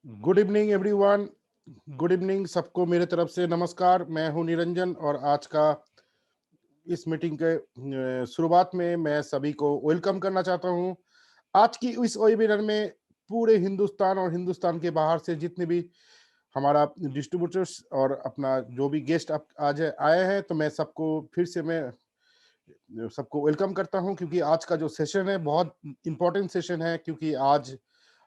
Good evening everyone. Good evening सबको मेरे तरफ से नमस्कार। मैं हूं निरंजन और आज का इस मीटिंग के शुरुआत में मैं सभी को वेलकम करना चाहता हूं। आज की इस वेबिनार में पूरे हिंदुस्तान और हिंदुस्तान के बाहर से जितने भी हमारा डिस्ट्रीब्यूटर्स और अपना जो भी गेस्ट आप आज आए हैं, तो मैं सबको फिर से मैं सबको वेलकम करता हूं, क्योंकि आज का जो सेशन है बहुत इंपॉर्टेंट सेशन है। क्योंकि आज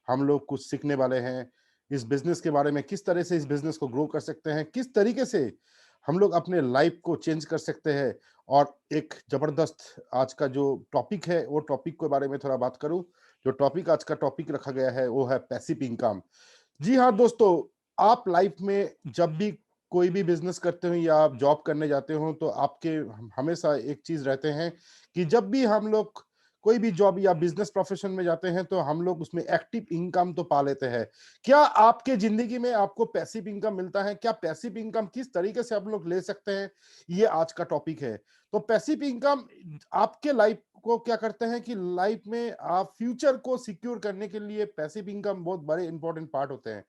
हम लोग कुछ सीखने वाले हैं इस बिजनेस के बारे में, किस तरह से इस बिजनेस को ग्रो कर सकते हैं, किस तरीके से हम लोग अपने लाइफ को चेंज कर सकते हैं। और एक जबरदस्त आज का जो टॉपिक है वो टॉपिक के बारे में थोड़ा बात करूं। जो टॉपिक आज का टॉपिक रखा गया है वो है पैसिव इनकम। जी हाँ दोस्तों, आप लाइफ में जब भी कोई भी बिजनेस करते हो या आप जॉब करने जाते हो, तो आपके हमेशा एक चीज रहते हैं कि जब भी हम लोग कोई भी जॉब या बिजनेस प्रोफेशन में जाते हैं तो हम लोग उसमें एक्टिव इनकम तो पा लेते हैं। क्या आपके जिंदगी में आपको पैसिव इनकम मिलता है? क्या पैसिव इनकम किस तरीके से आप लोग ले सकते हैं? ये आज का टॉपिक है। तो पैसिव इनकम आपके लाइफ को क्या करते हैं कि लाइफ में आप फ्यूचर को सिक्योर करने के लिए पैसिव इनकम बहुत बड़े इंपॉर्टेंट पार्ट होते हैं।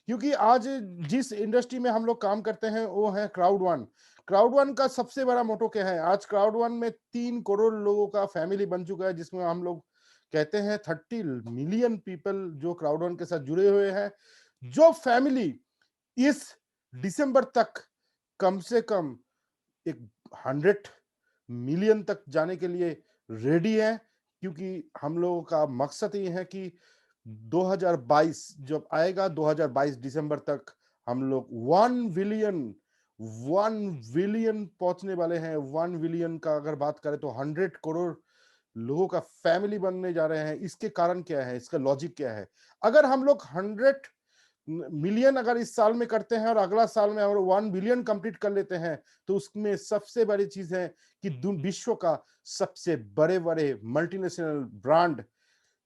क्योंकि आज जिस इंडस्ट्री में हम लोग काम करते हैं वो है क्राउड वन। क्राउड वन का सबसे बड़ा मोटो क्या है? आज क्राउड वन में 3 करोड़ लोगों का फैमिली बन चुका है, जिसमें हम लोग कहते हैं 30 मिलियन पीपल जो क्राउड वन के साथ जुड़े हुए हैं। जो फैमिली इस दिसंबर तक कम से कम एक 100 मिलियन तक जाने के लिए रेडी है। क्योंकि हम लोगों का मकसद ये है कि 2022 जब आएगा, 2022 दिसंबर तक हम लोग 1 बिलियन पहुंचने वाले हैं। 1 बिलियन का अगर बात करें तो 100 करोड़ लोगों का फैमिली बनने जा रहे हैं। इसके कारण क्या है, इसका लॉजिक क्या है? अगर हम लोग 100 मिलियन अगर इस साल में करते हैं और अगला साल में और 1 बिलियन कंप्लीट कर लेते हैं, तो उसमें सबसे बड़ी चीज है कि विश्व का सबसे बड़े बड़े मल्टीनेशनल ब्रांड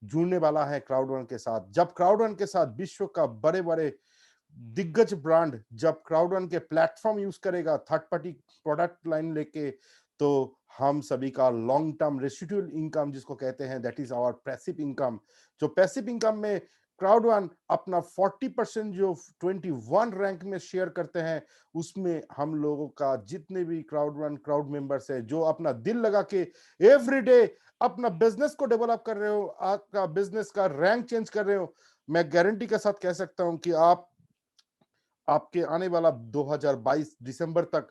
जुड़ने वाला है क्राउड वन के साथ। जब क्राउड वन के साथ विश्व का बड़े बड़े दिग्गज ब्रांड जब क्राउड वन के प्लेटफॉर्म यूज करेगा थर्ड पार्टी प्रोडक्ट लाइन लेके, तो हम सभी का लॉन्ग टर्म रेसिडुअल इनकम जिसको कहते हैं, that is our passive income. जो पैसिव इनकम में क्राउड वन अपना 40% जो 21 रैंक में शेयर करते हैं, उसमें हम लोगों का जितने भी क्राउड वन क्राउड मेंबर्स है जो अपना दिल लगा के एवरीडे अपना बिजनेस को डेवलप कर रहे हो, आपका बिजनेस का रैंक चेंज कर रहे हो, मैं गारंटी के साथ कह सकता हूं कि आपके आने वाला 2022 दिसंबर तक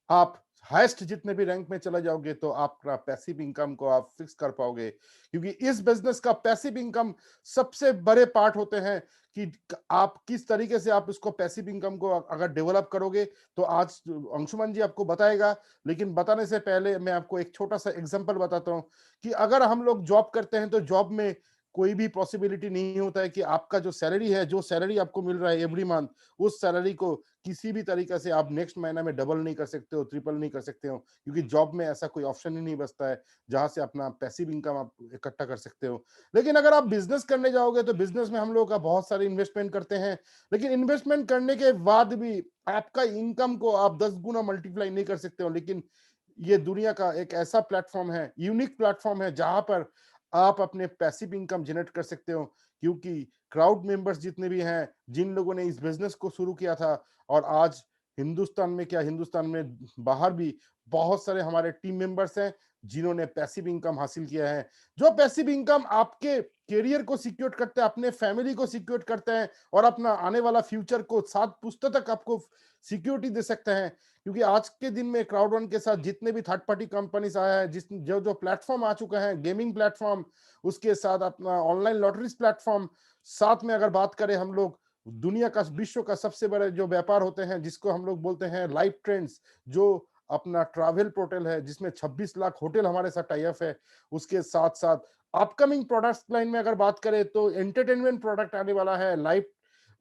आप हाईएस्ट जितने भी रैंक में चले जाओगे तो आपका पैसिव इनकम को आप फिक्स कर पाओगे। क्योंकि इस बिजनेस का पैसिव इनकम सबसे बड़े पार्ट होते हैं कि आप किस तरीके से आप इसको पैसिव इनकम को अगर डेवलप करोगे, तो आज अंशुमन जी आपको बताएगा। लेकिन बताने से पहले मैं आपको एक छोटा सा एग्जांपल बताता हूं कि अगर हम लोग जॉब करते हैं तो जॉब में कोई भी पॉसिबिलिटी नहीं होता है कि आपका जो सैलरी है, जो सैलरी आपको मिल रहा है एवरी मंथ, उस सैलरी को किसी भी तरीके से आप नेक्स्ट महीना में डबल नहीं कर सकते हो, ट्रिपल नहीं कर सकते हो। क्योंकि जॉब में ऐसा कोई ऑप्शन ही नहीं बचता है जहां से अपना पैसिव इनकम आप इकट्ठा कर सकते हो। लेकिन अगर आप बिजनेस करने जाओगे तो बिजनेस में हम लोग का बहुत सारे इन्वेस्टमेंट करते हैं, लेकिन इन्वेस्टमेंट करने के बाद भी आपका इनकम को आप 10 गुना मल्टीप्लाई नहीं कर सकते हो। लेकिन ये दुनिया का एक ऐसा प्लेटफॉर्म है, यूनिक प्लेटफॉर्म है, जहां पर आप अपने पैसिव इनकम जनरेट कर सकते हो। क्योंकि क्राउड मेंबर्स जितने भी हैं, जिन लोगों ने इस बिजनेस को शुरू किया था, और आज हिंदुस्तान में क्या, हिंदुस्तान में बाहर भी बहुत सारे हमारे टीम मेंबर्स हैं जिन्होंने पैसिव इनकम हासिल किया है। जो पैसिव इनकम आपके करियर को सिक्योर करते हैं, अपने फैमिली को सिक्योर करते हैं और अपना आने वाला फ्यूचर को 7 पुश्तों तक आपको सिक्योरिटी दे सकते हैं। क्योंकि आज के दिन में क्राउड वन के साथ जितने भी थर्ड पार्टी कंपनीज आया है, जिस जो जो प्लेटफॉर्म आ चुके हैं, गेमिंग प्लेटफॉर्म, उसके साथ अपना ऑनलाइन लॉटरीज प्लेटफॉर्म, साथ में अगर बात करें हम लोग दुनिया का विश्व का सबसे बड़े जो व्यापार होते हैं जिसको हम लोग बोलते हैं लाइफ ट्रेंड्स, जो अपना ट्रैवल पोर्टल है जिसमें 26 लाख होटल हमारे साथ टाई अप है। उसके साथ साथ अपकमिंग प्रोडक्ट्स लाइन में अगर बात करें तो एंटरटेनमेंट प्रोडक्ट आने वाला है लाइफ।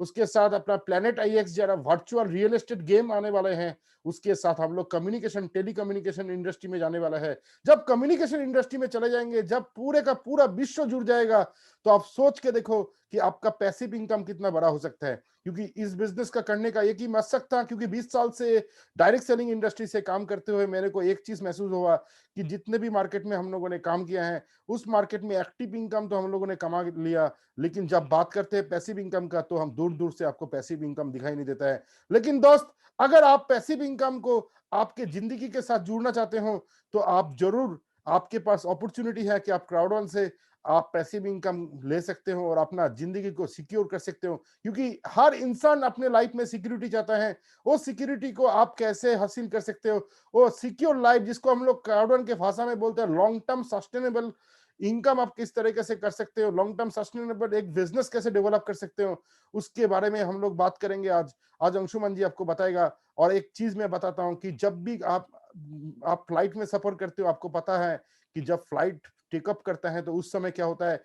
उसके साथ अपना प्लेनेट आईएक्स जरा वर्चुअल रियल एस्टेट गेम आने वाले हैं। उसके साथ हम लोग कम्युनिकेशन टेली कम्युनिकेशन इंडस्ट्री में जाने वाला है। जब कम्युनिकेशन इंडस्ट्री में चले जाएंगे, जब पूरे का पूरा विश्व जुड़ जाएगा, तो आप सोच के देखो कि आपका पैसिव इनकम कितना बड़ा हो सकता है। क्योंकि इस बिजनेस का करने का एक ही मकसद था, क्योंकि 20 साल से डायरेक्ट सेलिंग इंडस्ट्री से काम करते हुए मेरे को एक चीज महसूस हुआ कि जितने भी मार्केट में हम लोगों ने काम किया है, उस मार्केट में एक्टिव इनकम तो हम लोगों ने कमा लिया, लेकिन जब बात करते हैं पैसिव इनकम का, तो हम दूर दूर से आपको पैसिव इनकम दिखाई नहीं देता है। लेकिन दोस्त, अगर आप पैसिव इनकम को आपके जिंदगी के साथ जुड़ना चाहते हो, तो आप जरूर, आपके पास अपॉर्चुनिटी है कि आप क्राउड वन से आप पैसिव इनकम ले सकते हो और अपना जिंदगी को सिक्योर कर सकते हो। क्योंकि हर इंसान अपने लाइफ में सिक्योरिटी चाहता है। वो सिक्योरिटी को आप कैसे हासिल कर सकते हो, वो सिक्योर लाइफ जिसको हम लोग क्राउड वन के भाषा में बोलते हैं लॉन्ग टर्म सस्टेनेबल इनकम, आप किस तरीके से कर सकते हो, लॉन्ग टर्म सस्टेनेबल एक बिजनेस कैसे डेवलप कर सकते हो, उसके बारे में हम लोग बात करेंगे आज। आज अंशुमन जी आपको बताएगा। और एक चीज मैं बताता हूं कि जब भी आप फ्लाइट में सफर करते हो, आपको पता है कि जब फ्लाइट टेकअप करता है तो उस समय क्या होता है,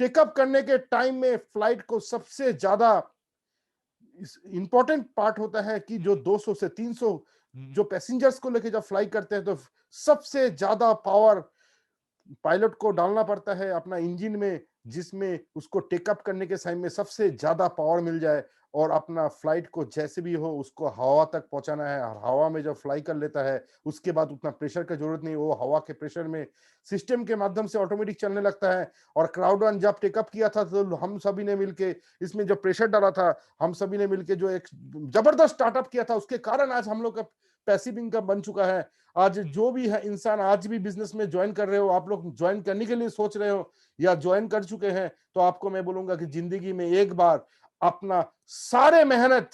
टेकअप करने के टाइम में फ्लाइट को सबसे ज्यादा इंपॉर्टेंट पार्ट होता है कि जो 200 से 300 जो पैसेंजर्स को लेके जब फ्लाई करते हैं, तो सबसे ज्यादा पावर पायलट को डालना पड़ता है अपना इंजन में, जिसमें उसको टेकअप करने के टाइम में सबसे ज्यादा पावर मिल जाए और अपना फ्लाइट को जैसे भी हो उसको हवा तक पहुंचाना है। और हवा में जब फ्लाई कर लेता है, उसके बाद उतना प्रेशर का जरूरत नहीं, वो हवा के प्रेशर में सिस्टम के माध्यम से ऑटोमेटिक चलने लगता है। और क्राउड वन जब टेकअप किया था, तो हम सभी ने मिलके इसमें जो प्रेशर डाला था, हम सभी ने मिलके जो एक जबरदस्त स्टार्टअप किया था, उसके कारण आज हम लोग का पैसिव इनकम बन चुका है। आज जो भी है इंसान आज भी बिजनेस में ज्वाइन कर रहे हो, आप लोग ज्वाइन करने के लिए सोच रहे हो या ज्वाइन कर चुके हैं, तो आपको मैं बोलूंगा कि जिंदगी में एक बार अपना सारे मेहनत,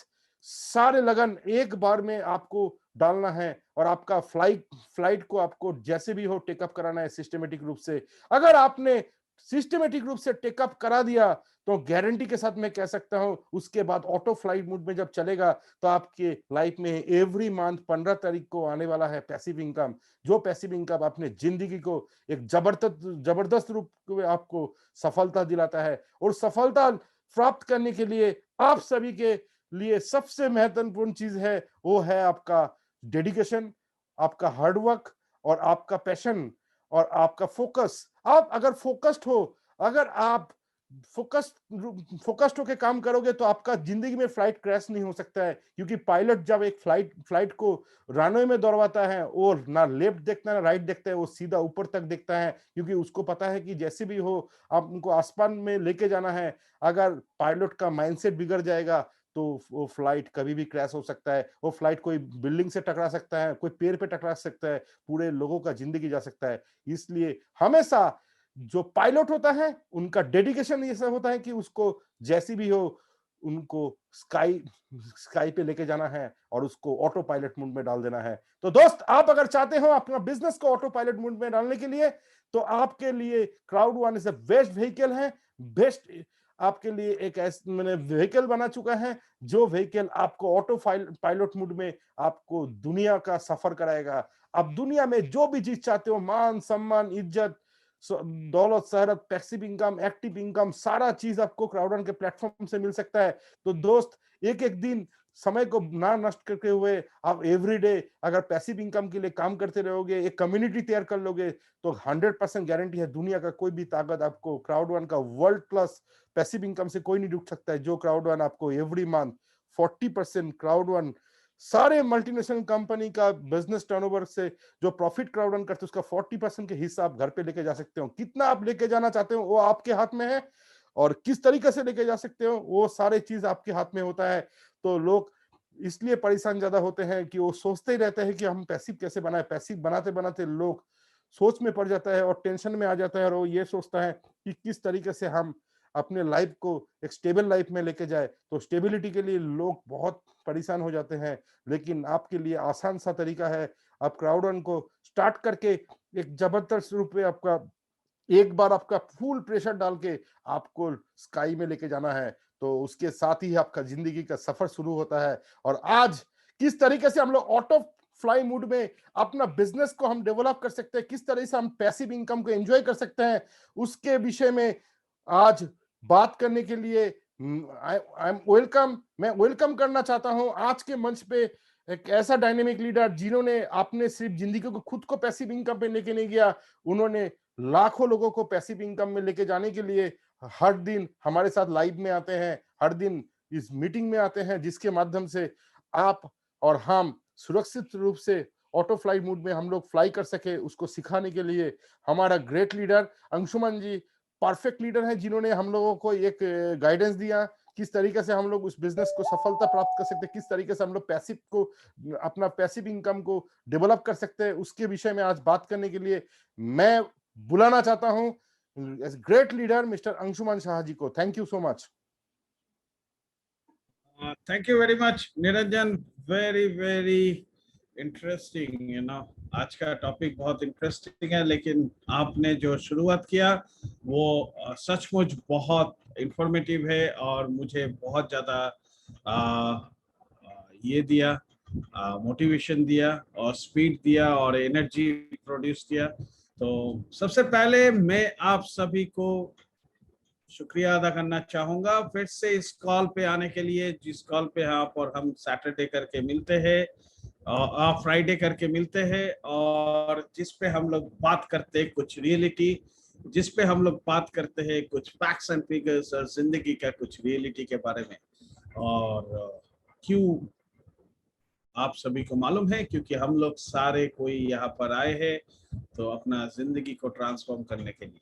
सारे लगन एक बार में आपको डालना है और आपका फ्लाइट को आपको जैसे भी हो टेकअप कराना है सिस्टमेटिक रूप से। अगर आपने सिस्टमेटिक रूप से टेकअप करा दिया, तो गारंटी के साथ मैं कह सकता हूं उसके बाद ऑटो फ्लाइट मोड में जब चलेगा, तो आपके लाइफ में एवरी मंथ 15 तारीख को आने वाला है पैसिव इनकम। जो पैसिव इनकम अपने जिंदगी को एक जबरदस्त जबरदस्त रूप में आपको सफलता दिलाता है। और सफलता प्राप्त करने के लिए आप सभी के लिए सबसे महत्वपूर्ण चीज है, वो है आपका डेडिकेशन, आपका हार्डवर्क और आपका पैशन और आपका फोकस। आप अगर फोकस्ड हो, अगर आप फोकस्ड होकर काम करोगे, तो आपका जिंदगी में फ्लाइट क्रैश नहीं हो सकता है। क्योंकि पायलट जब एक फ्लाइट को रनवे में दौड़वाता है, और ना लेफ्ट देखता है ना राइट देखता है, वो सीधा ऊपर तक देखता है, क्योंकि उसको पता है कि जैसे भी हो आप उनको आसमान में लेके जाना है। अगर पायलट का माइंडसेट बिगड़ जाएगा, तो वो फ्लाइट कभी भी क्रैश हो सकता है। वो फ्लाइट कोई बिल्डिंग से टकरा सकता है, कोई पेड़ पे टकरा सकता है, पूरे लोगों का जिंदगी जा सकता है। इसलिए हमेशा जो पायलट होता है उनका डेडिकेशन ऐसा होता है कि उसको जैसी भी हो उनको स्काई स्काई पे लेके जाना है और उसको ऑटो पायलट मोड में डाल देना है। तो दोस्त, आप अगर चाहते हो अपना बिजनेस को ऑटो पायलट मोड में डालने के लिए, तो आपके लिए crowd one is best vehicle है। बेस्ट आपके लिए एक मैंने व्हीकल बना चुका है, जो व्हीकल आपको ऑटो पायलट मोड में आपको दुनिया का सफर कराएगा। आप दुनिया में जो भी चीज चाहते हो, मान सम्मान इज्जत दौलत शहरत पैसिव इनकम एक्टिव इनकम, सारा चीज आपको क्राउडन के प्लेटफॉर्म से मिल सकता है। तो दोस्त, एक एक दिन समय को ना नष्ट करते हुए आप एवरीडे अगर पैसिव इनकम के लिए काम करते रहोगे, एक कम्युनिटी तैयार कर लोगे, तो 100% गारंटी है दुनिया का कोई भी ताकत आपको क्राउड वन का वर्ल्ड क्लास पैसिव इनकम से कोई नहीं रुक सकता है। जो क्राउड वन आपको एवरी मंथ 40% क्राउड वन सारे मल्टीनेशनल कंपनी का बिजनेस टर्नओवर से जो प्रॉफिट क्राउड रन करते हैं उसका 40% के हिस्सा आप घर पे लेके जा सकते हो। कितना आप लेके जाना चाहते हो वो आपके हाथ में है, और किस तरीके से लेके जा सकते हो वो सारे चीज आपके हाथ में होता है। तो लोग इसलिए परेशान ज्यादा होते हैं कि वो सोचते ही रहते हैं कि हम पैसिव कैसे बनाए। पैसिव बनाते बनाते लोग सोच में पड़ जाता है और टेंशन में आ जाता है, और वो ये सोचता है कि किस तरीके से हम अपने लाइफ को एक स्टेबल लाइफ में लेके जाए। तो स्टेबिलिटी के लिए लोग बहुत परेशान हो जाते हैं, लेकिन आपके लिए आसान सा तरीका है। आप क्राउड रन को स्टार्ट करके एक जबरदस्त रूप में आपका एक बार आपका फुल प्रेशर डाल के आपको स्काई में लेके जाना है, तो उसके साथ ही आपका जिंदगी का सफर शुरू होता है। और आज किस तरीके से हम लोग ऑटो फ्लाई मोड में अपना बिजनेस को हम डेवलप कर सकते हैं, किस तरह से हम पैसिव इनकम को एंजॉय कर सकते हैं, उसके विषय में आज बात करने के लिए आई एम वेलकम। मैं वेलकम करना चाहता हूं आज के मंच पे एक ऐसा डायनेमिक लीडर जिन्होंने आपने सिर्फ जिंदगी को खुद को पैसिव इनकम पे लेके नहीं गया, उन्होंने लाखों लोगों को पैसिव इनकम में लेके जाने के लिए हर दिन हमारे साथ लाइव में आते हैं, हर दिन इस मीटिंग में आते हैं, जिसके माध्यम से आप और हम सुरक्षित रूप से ऑटो फ्लाई मोड में हम लोग फ्लाई कर सके, उसको सिखाने के लिए हमारा ग्रेट लीडर अंशुमन जी परफेक्ट लीडर हैं, जिन्होंने हम लोगों को एक गाइडेंस दिया, किस तरीके से हम लोग उस बिजनेस को सफलता प्राप्त कर सकते हैं, किस तरीके से हम लोग पैसिव को, अपना पैसिव इनकम को डेवलप कर सकते हैं, उसके विषय में आज बात करने के लिए मैं बुलाना चाहता हूं as great leader Mr. Anshuman Shah ji ko. Thank you so much. Thank you very much, Niranjan. Very interesting. आज का टॉपिक बहुत इंटरेस्टिंग है, लेकिन आपने जो शुरुआत किया वो सचमुच बहुत इंफॉर्मेटिव है और मुझे बहुत ज़्यादा ये दिया, मोटिवेशन दिया और स्पीड दिया और एनर्जी प्रोड्यूस किया। तो सबसे पहले मैं आप सभी को शुक्रिया अदा करना चाहूंगा फिर से इस कॉल पे आने के लिए, जिस कॉल पे आप और हम सैटरडे करके मिलते हैं और फ्राइडे करके मिलते हैं, और जिस पे हम लोग बात करते हैं कुछ रियलिटी, जिस पे हम लोग बात करते हैं कुछ फैक्ट्स एंड फिगर्स और जिंदगी का कुछ रियलिटी के बारे में। और क्यों आप सभी को मालूम है, क्योंकि हम लोग सारे कोई यहाँ पर आए हैं तो अपना जिंदगी को ट्रांसफॉर्म करने के लिए।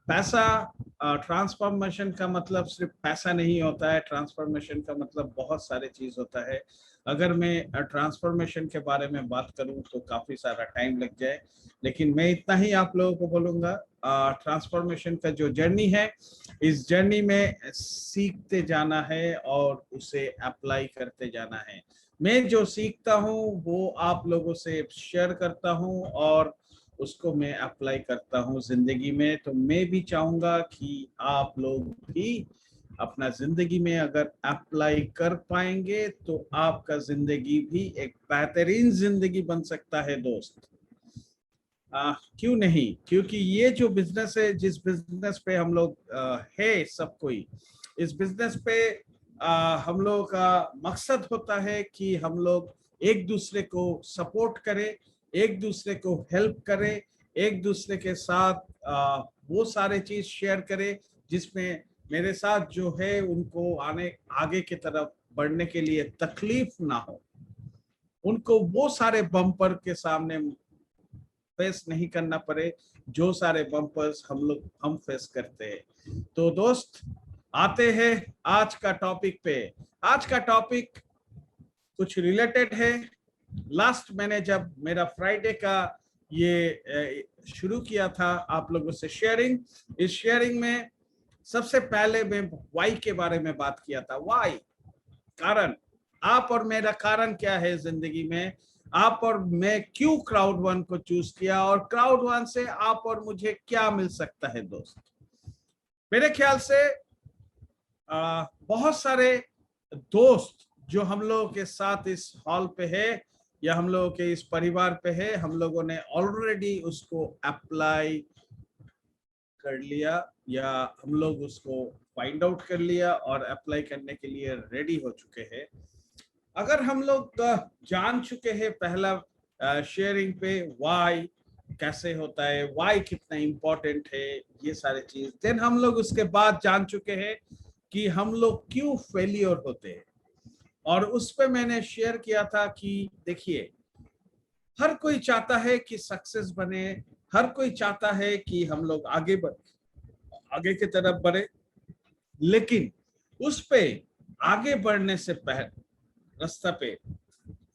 पैसा, ट्रांसफॉर्मेशन का मतलब सिर्फ पैसा नहीं होता है, ट्रांसफॉर्मेशन का मतलब बहुत सारे चीज होता है। अगर मैं ट्रांसफॉर्मेशन के बारे में बात करूं तो काफी सारा टाइम लग जाए, लेकिन मैं इतना ही आप लोगों को बोलूंगा, ट्रांसफॉर्मेशन का जो जर्नी है, इस जर्नी में सीखते जाना है और उसे अप्लाई करते जाना है। मैं जो सीखता हूँ वो आप लोगों से शेयर करता हूँ और उसको मैं अप्लाई करता हूँ जिंदगी में। तो मैं भी चाहूंगा कि आप लोग भी अपना जिंदगी में अगर अप्लाई कर पाएंगे तो आपका जिंदगी भी एक बेहतरीन जिंदगी बन सकता है दोस्त। क्यों नहीं, क्योंकि ये जो बिजनेस है, जिस बिजनेस पे हम लोग है सब कोई, इस बिजनेस पे हम लोग का मकसद होता है कि हम लोग एक दूसरे को सपोर्ट करें, एक दूसरे को हेल्प करें, एक दूसरे के साथ वो सारे चीज शेयर करें जिसमें मेरे साथ जो है उनको आगे की तरफ बढ़ने के लिए तकलीफ ना हो, उनको वो सारे बम्पर के सामने फेस नहीं करना पड़े जो सारे बम्पर्स हम फेस करते हैं। तो दोस्त आते हैं आज का टॉपिक पे। आज का टॉपिक कुछ रिलेटेड है। लास्ट मैंने जब मेरा फ्राइडे का ये शुरू किया था आप लोगों से शेयरिंग, इस शेयरिंग में सबसे पहले मैं वाई के बारे में बात किया था। वाई, कारण, आप और मेरा कारण क्या है जिंदगी में, आप और मैं क्यों क्राउड वन को चूज किया और क्राउड वन से आप और मुझे क्या मिल सकता है दोस्त। मेरे ख्याल से बहुत सारे दोस्त जो हम लोगों के साथ इस हॉल पे है या हम लोगों के इस परिवार पे है, हम लोगों ने ऑलरेडी उसको अप्लाई कर लिया या हम लोग उसको फाइंड आउट कर लिया और अप्लाई करने के लिए रेडी हो चुके हैं। अगर हम लोग जान चुके हैं पहला शेयरिंग पे वाई कैसे होता है, वाई कितना इम्पोर्टेंट है, ये सारे चीज, देन हम लोग उसके बाद जान चुके हैं कि हम लोग क्यों फेलियर होते हैं। और उस पे मैंने शेयर किया था कि देखिए, हर कोई चाहता है कि सक्सेस बने, हर कोई चाहता है कि हम लोग आगे की तरफ बढ़े, लेकिन उस पे आगे बढ़ने से पहले रास्ता पे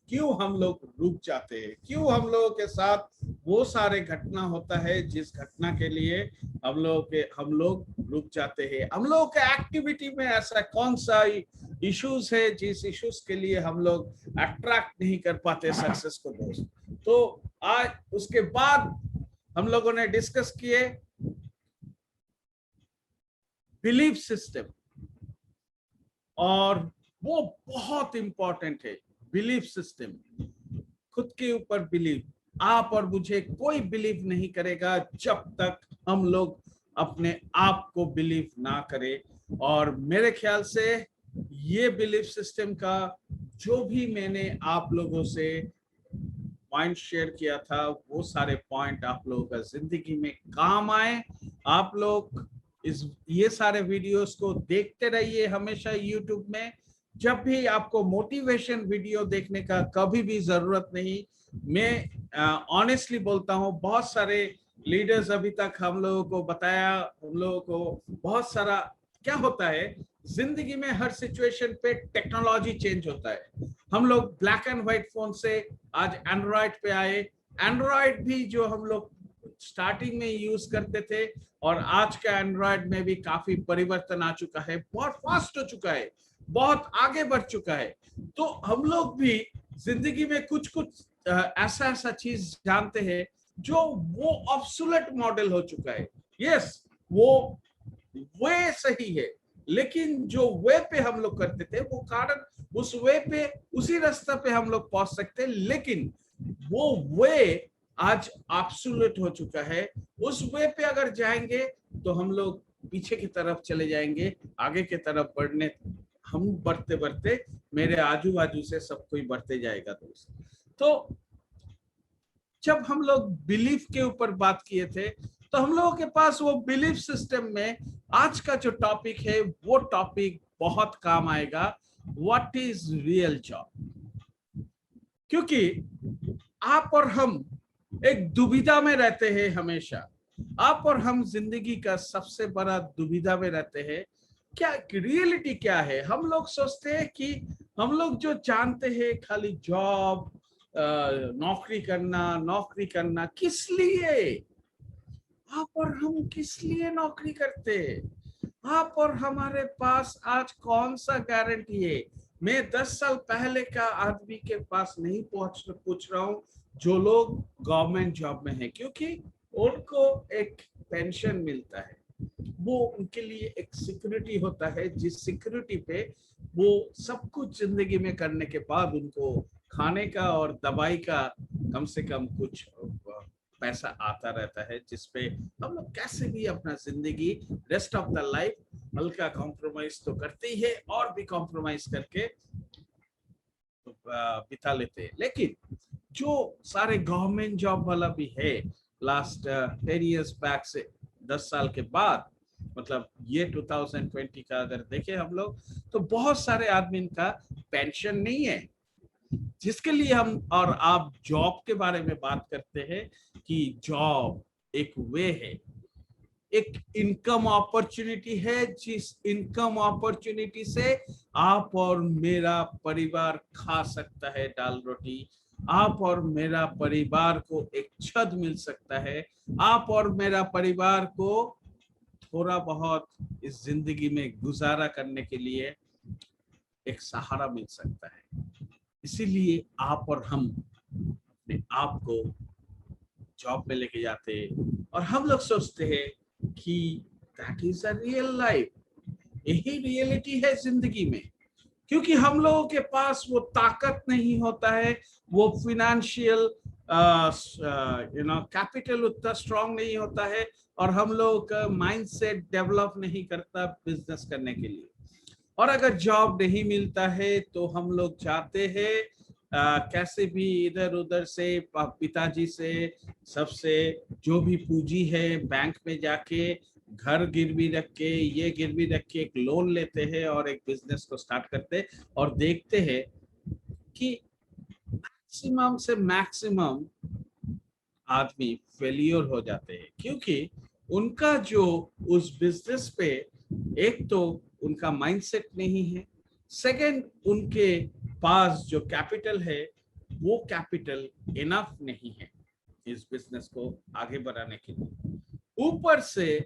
क्यों हम लोग रुक जाते हैं, क्यों हम लोगों के साथ वो सारे घटना होता है जिस घटना के लिए हम लोग रुक जाते हैं। हम लोगों के एक्टिविटी में ऐसा कौन सा इश्यूज है जिस इश्यूज के लिए हम लोग अट्रैक्ट नहीं कर पाते सक्सेस को दोस्त। तो आज उसके बाद हम लोगों ने डिस्कस किए बिलीफ सिस्टम, और वो बहुत इंपॉर्टेंट है। बिलीफ सिस्टम, खुद के ऊपर बिलीव। आप और मुझे कोई बिलीव नहीं करेगा जब तक हम लोग अपने आप को बिलीव ना करें। और मेरे ख्याल से ये बिलीफ सिस्टम का जो भी मैंने आप लोगों से पॉइंट शेयर किया था, वो सारे पॉइंट आप लोगों का जिंदगी में काम आए, आप लोग ये सारे वीडियोस को देखते रहिए हमेशा यूट्यूब में। जब भी आपको मोटिवेशन वीडियो देखने का कभी भी जरूरत नहीं, मैं ऑनेस्टली बोलता हूँ, बहुत सारे लीडर्स अभी तक हम लोगों को बताया, हम लोगों को बहुत सारा क्या होता है जिंदगी में, हर सिचुएशन पे टेक्नोलॉजी चेंज होता है। हम लोग ब्लैक एंड व्हाइट फोन से आज एंड्रॉइड पे आए। एंड्रॉइड भी जो हम लोग स्टार्टिंग में यूज करते थे और आज का एंड्रॉइड में भी काफी परिवर्तन आ चुका है, बहुत फास्ट हो चुका है, बहुत आगे बढ़ चुका है। तो हम लोग भी जिंदगी में कुछ कुछ ऐसा चीज जानते हैं जो वो ऑब्सोलेट मॉडल हो चुका है। यस, वो वे सही है, लेकिन जो वे पे हम लोग करते थे वो कारण उस वे पे, उसी रास्ते पे हम लोग पहुंच सकते हैं, लेकिन वो वे आज ऑब्सोल्यूट हो चुका है। उस वे पे अगर जाएंगे तो हम लोग पीछे की तरफ चले जाएंगे, आगे की तरफ बढ़ने, हम बढ़ते बढ़ते मेरे आजू बाजू से सब कोई बढ़ते जाएगा दोस्त। तो जब हम लोग बिलीफ के ऊपर बात किए थे, तो हम लोगों के पास वो बिलीफ सिस्टम में आज का जो टॉपिक है वो टॉपिक बहुत काम आएगा, व्हाट इज रियल जॉब। क्योंकि आप और हम एक दुविधा में रहते हैं हमेशा। आप और हम जिंदगी का सबसे बड़ा दुविधा में रहते हैं, क्या रियलिटी क्या है। हम लोग सोचते हैं कि हम लोग जो जानते हैं खाली जॉब, नौकरी करना, किस लिए आप और हम किस लिए नौकरी करते हैं। आप और हमारे पास आज कौन सा गारंटी है। मैं 10 साल पहले का आदमी के पास नहीं पूछ रहा हूँ जो लोग गवर्नमेंट जॉब में है, क्योंकि उनको एक पेंशन मिलता है, वो उनके लिए एक सिक्योरिटी होता है, जिस सिक्योरिटी पे वो सब कुछ जिंदगी में करने के बाद उनको खाने का और दवाई का कम से कम कुछ पैसा आता रहता है, जिसपे हम लोग कैसे भी अपना जिंदगी रेस्ट ऑफ द लाइफ हल्का कॉम्प्रोमाइज तो करते ही है और भी कॉम्प्रोमाइज करके बिता लेते हैं। लेकिन जो सारे गवर्नमेंट जॉब वाला भी है, लास्ट 10 इयर्स बैक से 10 साल के बाद, मतलब ये 2020 का अगर देखें हम लोग, तो बहुत सारे आदमी का पेंशन नहीं है, जिसके लिए हम और आप जॉब के बारे में बात करते हैं कि जॉब एक वे है, एक इनकम अपॉर्चुनिटी है, जिस इनकम अपॉर्चुनिटी से आप और मेरा परिवार खा सकता है दाल रोटी, आप और मेरा परिवार को एक छत मिल सकता है, आप और मेरा परिवार को थोड़ा बहुत इस जिंदगी में गुजारा करने के लिए एक सहारा मिल सकता है। इसीलिए आप और हम अपने आप को जॉब पे लेके जाते हैं और हम लोग सोचते हैं कि that is a real life, यही रियलिटी है जिंदगी में। क्योंकि हम लोगों के पास वो ताकत नहीं होता है, वो फिनेंशियल कैपिटल उतना स्ट्रांग नहीं होता है, और हम लोगों का माइंडसेट डेवलप नहीं करता बिजनेस करने के लिए। और अगर जॉब नहीं मिलता है तो हम लोग चाहते हैं कैसे भी इधर उधर से पिताजी से सबसे जो भी पूंजी है बैंक में जाके घर गिरवी रख के, ये गिरवी रख के एक लोन लेते हैं और एक बिजनेस को स्टार्ट करते हैं, और देखते हैं कि मैक्सिमम से मैक्सिमम आदमी फेलियर हो जाते हैं। क्योंकि उनका जो उस बिजनेस पे, एक तो उनका माइंडसेट नहीं है, सेकंड उनके पास जो कैपिटल है वो कैपिटल इनफ नहीं है इस बिजनेस को आगे बढ़ाने के लिए। ऊपर से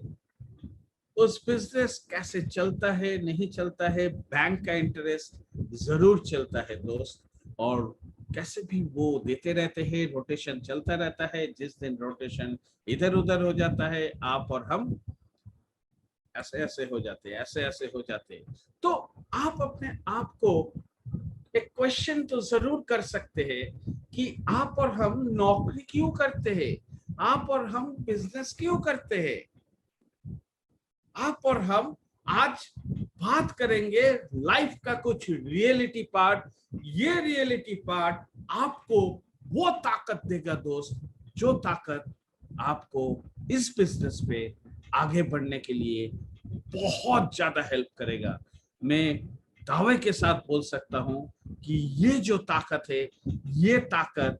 उस बिजनेस कैसे चलता है नहीं चलता है, बैंक का इंटरेस्ट जरूर चलता है दोस्त, और कैसे भी वो देते रहते हैं, रोटेशन चलता रहता है। जिस दिन रोटेशन इधर उधर हो जाता है, आप और हम ऐसे ऐसे हो जाते हैं, ऐसे ऐसे हो जाते हैं। तो आप अपने आप को एक क्वेश्चन तो जरूर कर सकते हैं कि आप और हम नौकरी क्यों करते हैं, आप और हम बिजनेस क्यों करते हैं। आप और हम आज बात करेंगे लाइफ का कुछ रियलिटी पार्ट। ये रियलिटी पार्ट आपको वो ताकत देगा दोस्त, जो ताकत आपको इस बिजनेस पे आगे बढ़ने के लिए बहुत ज्यादा हेल्प करेगा। मैं दावे के साथ बोल सकता हूं कि ये जो ताकत है, ये ताकत,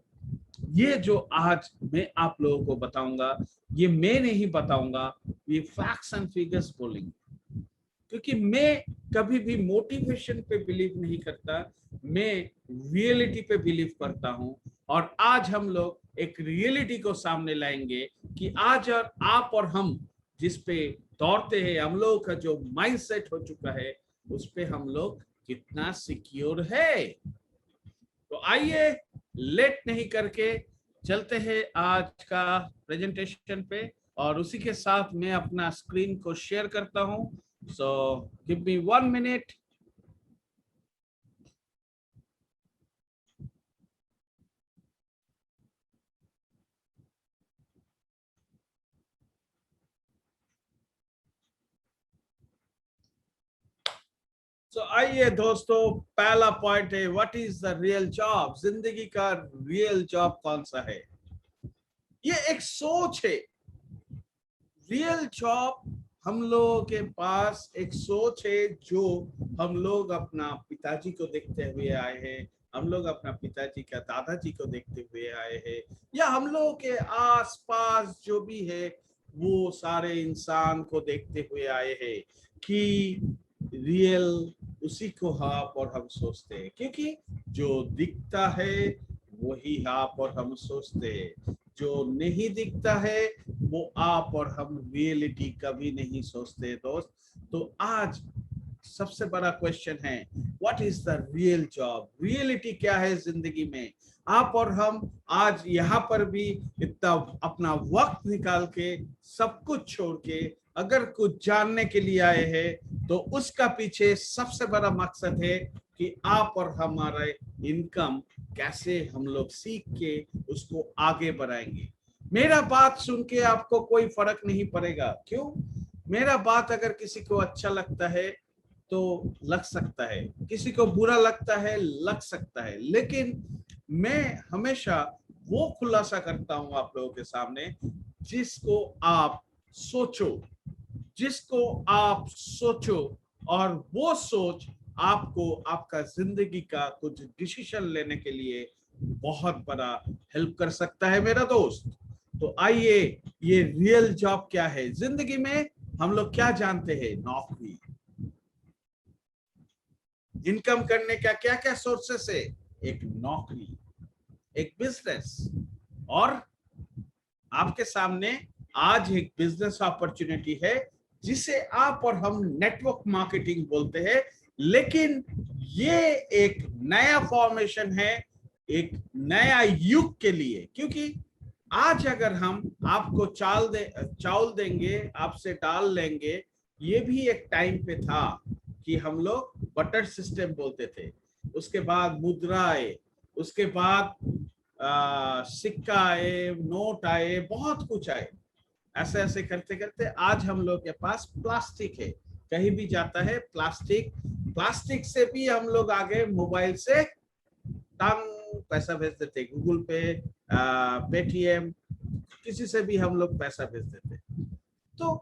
ये जो आज मैं आप लोगों को बताऊंगा, ये मैं नहीं बताऊंगा, ये फैक्ट्स एंड फिगर्स बोलेंगे। क्योंकि मैं कभी भी मोटिवेशन पे बिलीव नहीं करता, मैं रियलिटी पे बिलीव करता हूं। और आज हम लोग एक रियलिटी को सामने लाएंगे कि आज और आप और हम जिस पे दौड़ते हैं, हम लोगों का जो माइंडसेट हो चुका है, उस पे हम लोग कितना सिक्योर है। तो आइए लेट नहीं करके चलते हैं आज का प्रेजेंटेशन पे, और उसी के साथ मैं अपना स्क्रीन को शेयर करता हूं। So give me 1 minute. So आइए दोस्तों, पहला पॉइंट है, what is the real job. जिंदगी का रियल जॉब कौन सा है? ये एक सोच है। रियल जॉब हम लोगों के पास एक सोच है, जो हम लोग अपना पिताजी को देखते हुए आए हैं, हम लोग अपना पिताजी का दादाजी को देखते हुए आए हैं, या हम लोगों के आसपास जो भी है वो सारे इंसान को देखते हुए आए हैं कि रियल उसी को आप और हम सोचते हैं। क्योंकि जो दिखता है वही आप और हम सोचते हैं, जो नहीं दिखता है वो आप और हम रियलिटी कभी नहीं सोचते दोस्त। तो आज सबसे बड़ा क्वेश्चन है, what is the real job. Reality क्या है जिंदगी में। आप और हम आज यहाँ पर भी इतना अपना वक्त निकाल के, सब कुछ छोड़ के अगर कुछ जानने के लिए आए हैं, तो उसका पीछे सबसे बड़ा मकसद है कि आप और हमारा इनकम कैसे हम लोग सीख के उसको आगे बढ़ाएंगे। मेरा बात सुन के आपको कोई फर्क नहीं पड़ेगा। क्यों? मेरा बात अगर किसी को अच्छा लगता है तो लग सकता है, किसी को बुरा लगता है लग सकता है, लेकिन मैं हमेशा वो खुलासा करता हूं आप लोगों के सामने जिसको आप सोचो, जिसको आप सोचो, और वो सोच आपको आपका जिंदगी का कुछ डिसीजन लेने के लिए बहुत बड़ा हेल्प कर सकता है मेरा दोस्त। तो आइए, ये रियल जॉब क्या है जिंदगी में। हम लोग क्या जानते हैं? नौकरी, इनकम करने का क्या क्या सोर्सेस है? एक नौकरी, एक बिजनेस, और आपके सामने आज एक बिजनेस अपॉर्चुनिटी है जिसे आप और हम नेटवर्क मार्केटिंग बोलते हैं। लेकिन ये एक नया फॉर्मेशन है, एक नया युग के लिए। क्योंकि आज अगर हम आपको चावल देंगे, आपसे दाल लेंगे, ये भी एक टाइम पे था कि हम लोग बटर सिस्टम बोलते थे। उसके बाद मुद्रा आए, उसके बाद सिक्का आए, नोट आए, बहुत कुछ आए। ऐसे ऐसे करते करते आज हम लोग के पास प्लास्टिक है, कहीं भी जाता है प्लास्टिक। प्लास्टिक से भी हम लोग आगे मोबाइल से टांग पैसा भेज देते, गूगल पे, पेटीएम, किसी से भी हम लोग पैसा भेज देते। तो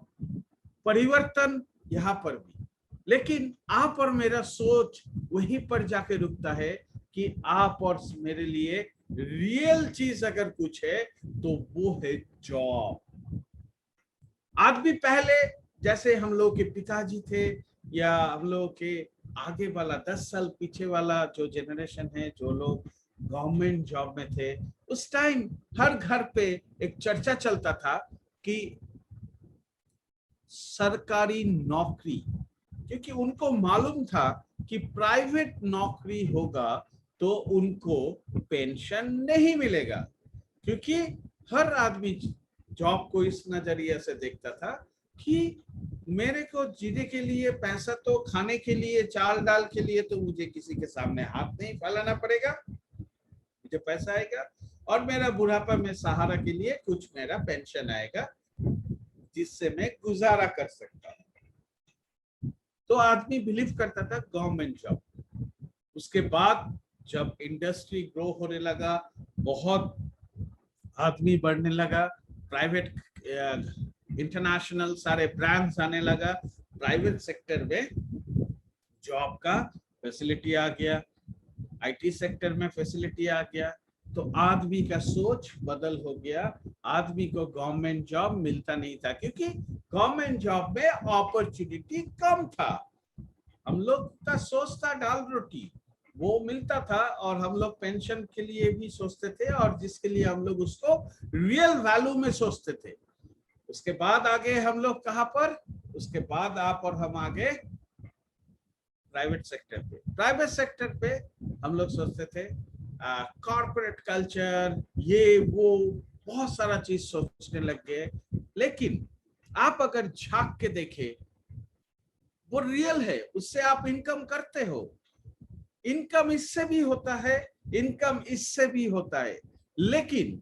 परिवर्तन यहाँ पर भी, लेकिन आप और मेरा सोच वहीं पर जाके रुकता है कि आप और मेरे लिए रियल चीज अगर कुछ है तो वो है जॉब। आज भी पहले जैसे हम लोग के पिताजी थे, या हम लोग के आगे वाला 10 साल पीछे वाला जो जनरेशन है, जो लोग गवर्नमेंट जॉब में थे, उस टाइम हर घर पे एक चर्चा चलता था कि सरकारी नौकरी। क्योंकि उनको मालूम था कि प्राइवेट नौकरी होगा तो उनको पेंशन नहीं मिलेगा। क्योंकि हर आदमी जॉब को इस नजरिए से देखता था कि मेरे को जीने के लिए पैसा, तो खाने के लिए, चाल डाल के लिए तो मुझे किसी के सामने हाथ नहीं फैलाना पड़ेगा, मुझे पैसा आएगा, और मेरा बुढ़ापा में सहारा के लिए कुछ मेरा पेंशन आएगा जिससे मैं गुजारा कर सकता हूँ। तो आदमी बिलीव करता था गवर्नमेंट जॉब। उसके बाद जब इंडस्ट्री ग्रो होने लगा, बहुत आदमी बढ़ने लगा, प्राइवेट इंटरनेशनल सारे ब्रांड्स आने लगा, प्राइवेट सेक्टर में जॉब का फैसिलिटी आ गया, आईटी सेक्टर में फैसिलिटी आ गया, तो आदमी का सोच बदल हो गया। आदमी को गवर्नमेंट जॉब मिलता नहीं था क्योंकि गवर्नमेंट जॉब में अपॉर्चुनिटी कम था। हम लोग का सोच था दाल रोटी, वो मिलता था, और हम लोग पेंशन के लिए भी सोचते थे, और जिसके लिए हम लोग उसको रियल वैल्यू में सोचते थे। उसके बाद आगे हम लोग कहां पर, उसके बाद आप और हम आगे प्राइवेट सेक्टर पे। प्राइवेट सेक्टर पे हम लोग सोचते थे कॉर्पोरेट कल्चर, ये वो बहुत सारा चीज सोचने लग गए। लेकिन आप अगर झांक के देखें, वो रियल है, उससे आप इनकम करते हो, इनकम इससे भी होता है, इनकम इससे भी होता है, लेकिन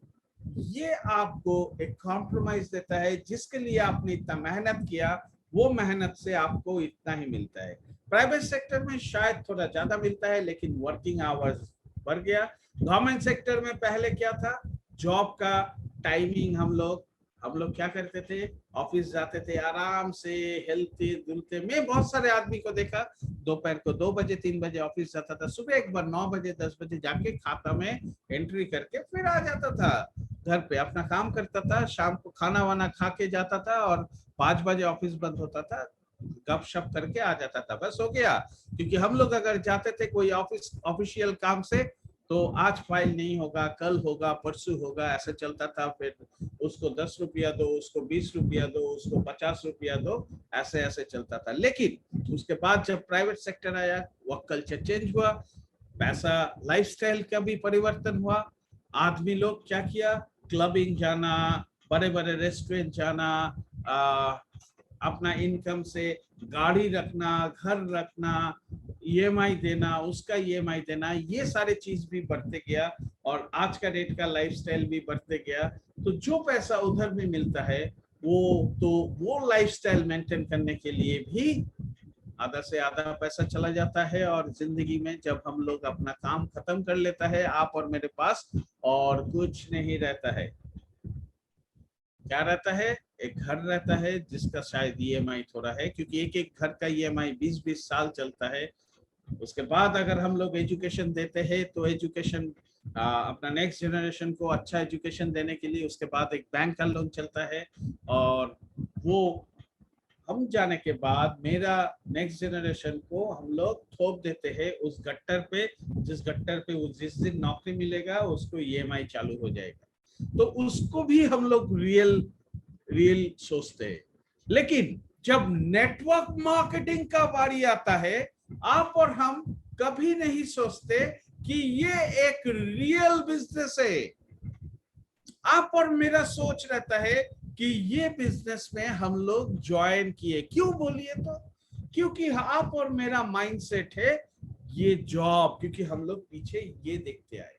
ये आपको एक कॉम्प्रोमाइज देता है। जिसके लिए आपने इतना मेहनत किया, वो मेहनत से आपको इतना ही मिलता है। प्राइवेट सेक्टर में शायद थोड़ा ज्यादा मिलता है, लेकिन वर्किंग आवर्स बढ़ गया। गवर्नमेंट सेक्टर में पहले क्या था, जॉब का टाइमिंग हम लोग क्या करते थे, ऑफिस जाते थे आराम से, हिलते दुलते। मैं बहुत सारे आदमी को देखा, दोपहर को 2 बजे 3 बजे ऑफिस जाता था, सुबह एक बार 9 बजे 10 बजे जाके खाता में एंट्री करके फिर आ जाता था, घर पे अपना काम करता था, शाम को खाना वाना खा के जाता था, और 5 बजे ऑफिस बंद होता था, गपशप करके आ जाता था, बस हो गया। क्योंकि हम लोग अगर जाते थे कोई ऑफिशियल काम से, तो आज फाइल नहीं होगा, कल होगा, परसों होगा, ऐसे चलता था। फिर उसको 10 रुपया दो, उसको 20 रुपया दो, उसको 50 रुपया दो, ऐसे ऐसे चलता था। लेकिन उसके बाद जब प्राइवेट सेक्टर आया, वर्क कल्चर चेंज हुआ, पैसा, लाइफस्टाइल का भी परिवर्तन हुआ। आदमी लोग क्या किया, क्लबिंग जाना, बड़े बड़े रेस्टोरेंट जाना, अपना इनकम से गाड़ी रखना, घर रखना, ईएमआई देना, उसका ईएमआई देना, ये सारे चीज भी बढ़ते गया, और आज का डेट का लाइफस्टाइल भी बढ़ते गया। तो जो पैसा उधर भी मिलता है, वो लाइफस्टाइल मेंटेन करने के लिए भी आधा से आधा पैसा चला जाता है। और जिंदगी में जब हम लोग अपना काम खत्म कर लेता है, आप और मेरे पास और कुछ नहीं रहता है। क्या रहता है, एक घर रहता है जिसका शायद ईएमआई थोड़ा है, क्योंकि एक एक घर का ईएमआई 20-20 साल चलता है। उसके बाद अगर हम लोग एजुकेशन देते हैं, तो एजुकेशन अपना नेक्स्ट जनरेशन को अच्छा एजुकेशन देने के लिए उसके बाद एक बैंक का लोन चलता है, और वो हम जाने के बाद मेरा नेक्स्ट जनरेशन को हम लोग थोप देते हैं उस गट्टर पे, जिस गट्टर पे जिस दिन नौकरी मिलेगा उसको ईएमआई चालू हो जाएगा। तो उसको भी हम लोग रियल सोचते हैं। लेकिन जब नेटवर्क मार्केटिंग का बारी आता है, आप और हम कभी नहीं सोचते कि ये एक रियल बिजनेस है। आप और मेरा सोच रहता है कि ये बिजनेस में हम लोग ज्वाइन किए। क्यों बोलिए तो, क्योंकि आप और मेरा माइंडसेट है ये जॉब, क्योंकि हम लोग पीछे ये देखते आए।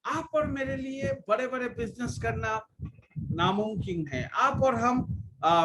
आप और मेरे लिए बड़े बड़े बिजनेस करना नामुमकिन है। आप और हम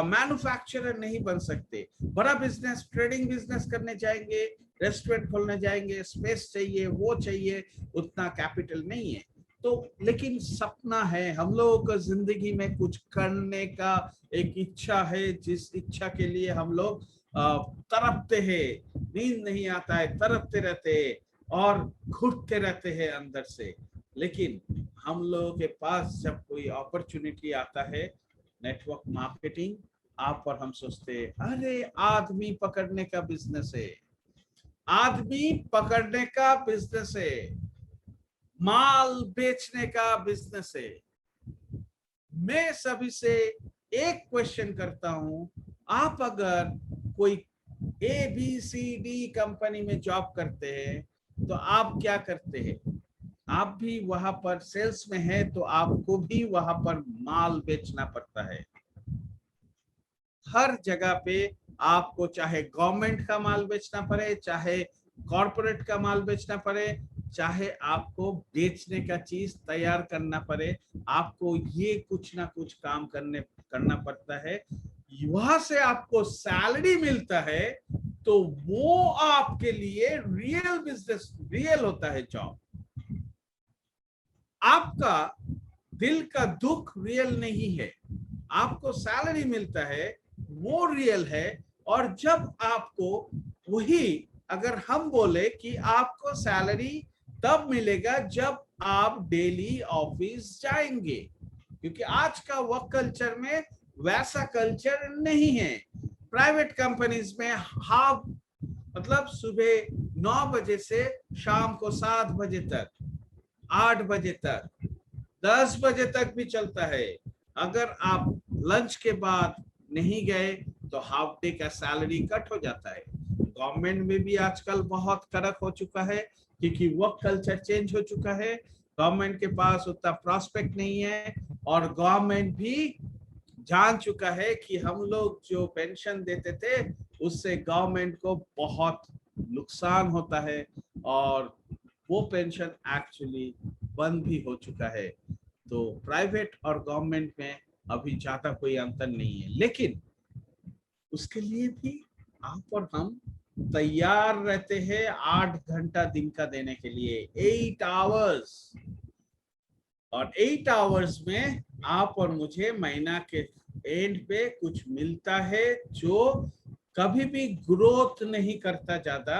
मैन्युफैक्चरर नहीं बन सकते। बड़ा बिजनेस, ट्रेडिंग बिजनेस करने जाएंगे, रेस्टोरेंट खोलने जाएंगे, स्पेस चाहिए, वो चाहिए, उतना कैपिटल नहीं है। तो लेकिन सपना है, हम लोगों को जिंदगी में कुछ करने का एक इच्छा है, जिस इच्छा के लिए हम लोग तड़पते हैं, नींद नहीं आता है, तड़पते रहते हैं और घुटते रहते हैं अंदर से। लेकिन हम लोगों के पास जब कोई अपॉर्चुनिटी आता है, नेटवर्क मार्केटिंग, आप और हम सोचते हैं अरे आदमी पकड़ने का बिजनेस है, आदमी पकड़ने का बिजनेस है, माल बेचने का बिजनेस है। मैं सभी से एक क्वेश्चन करता हूं, आप अगर कोई ABCD कंपनी में जॉब करते हैं, तो आप क्या करते हैं? आप भी वहां पर सेल्स में है, तो आपको भी वहां पर माल बेचना पड़ता है। हर जगह पे आपको चाहे गवर्नमेंट का माल बेचना पड़े, चाहे कॉर्पोरेट का माल बेचना पड़े, चाहे आपको बेचने का चीज तैयार करना पड़े, आपको ये कुछ ना कुछ काम करना पड़ता है। वहां से आपको सैलरी मिलता है, तो वो आपके लिए रियल बिजनेस, रियल होता है जॉब। आपका दिल का दुख रियल नहीं है। आपको सैलरी मिलता है वो रियल है। और जब आपको वही, अगर हम बोले कि आपको सैलरी तब मिलेगा जब आप डेली ऑफिस जाएंगे, क्योंकि आज का वर्क कल्चर में वैसा कल्चर नहीं है। प्राइवेट कंपनीज में हाफ, मतलब सुबह 9 बजे से शाम को 7 बजे तक, 8 बजे तक, 10 बजे तक भी चलता है। अगर आप लंच के बाद नहीं गए तो हाफ डे का सैलरी कट हो जाता है। गवर्नमेंट में भी आजकल बहुत कड़क हो चुका है, क्योंकि वर्क कल्चर चेंज हो चुका है। गवर्नमेंट के पास उतना प्रॉस्पेक्ट नहीं है, और गवर्नमेंट भी जान चुका है कि हम लोग जो पेंशन देते थे उससे गवर्नमेंट को बहुत नुकसान होता है, और वो पेंशन एक्चुअली बंद भी हो चुका है। तो प्राइवेट और गवर्नमेंट में अभी ज्यादा कोई अंतर नहीं है, लेकिन उसके लिए भी आप और हम तैयार रहते हैं 8 घंटा दिन का देने के लिए, 8 आवर्स। और 8 आवर्स में आप और मुझे महीना के एंड पे कुछ मिलता है जो कभी भी ग्रोथ नहीं करता ज्यादा,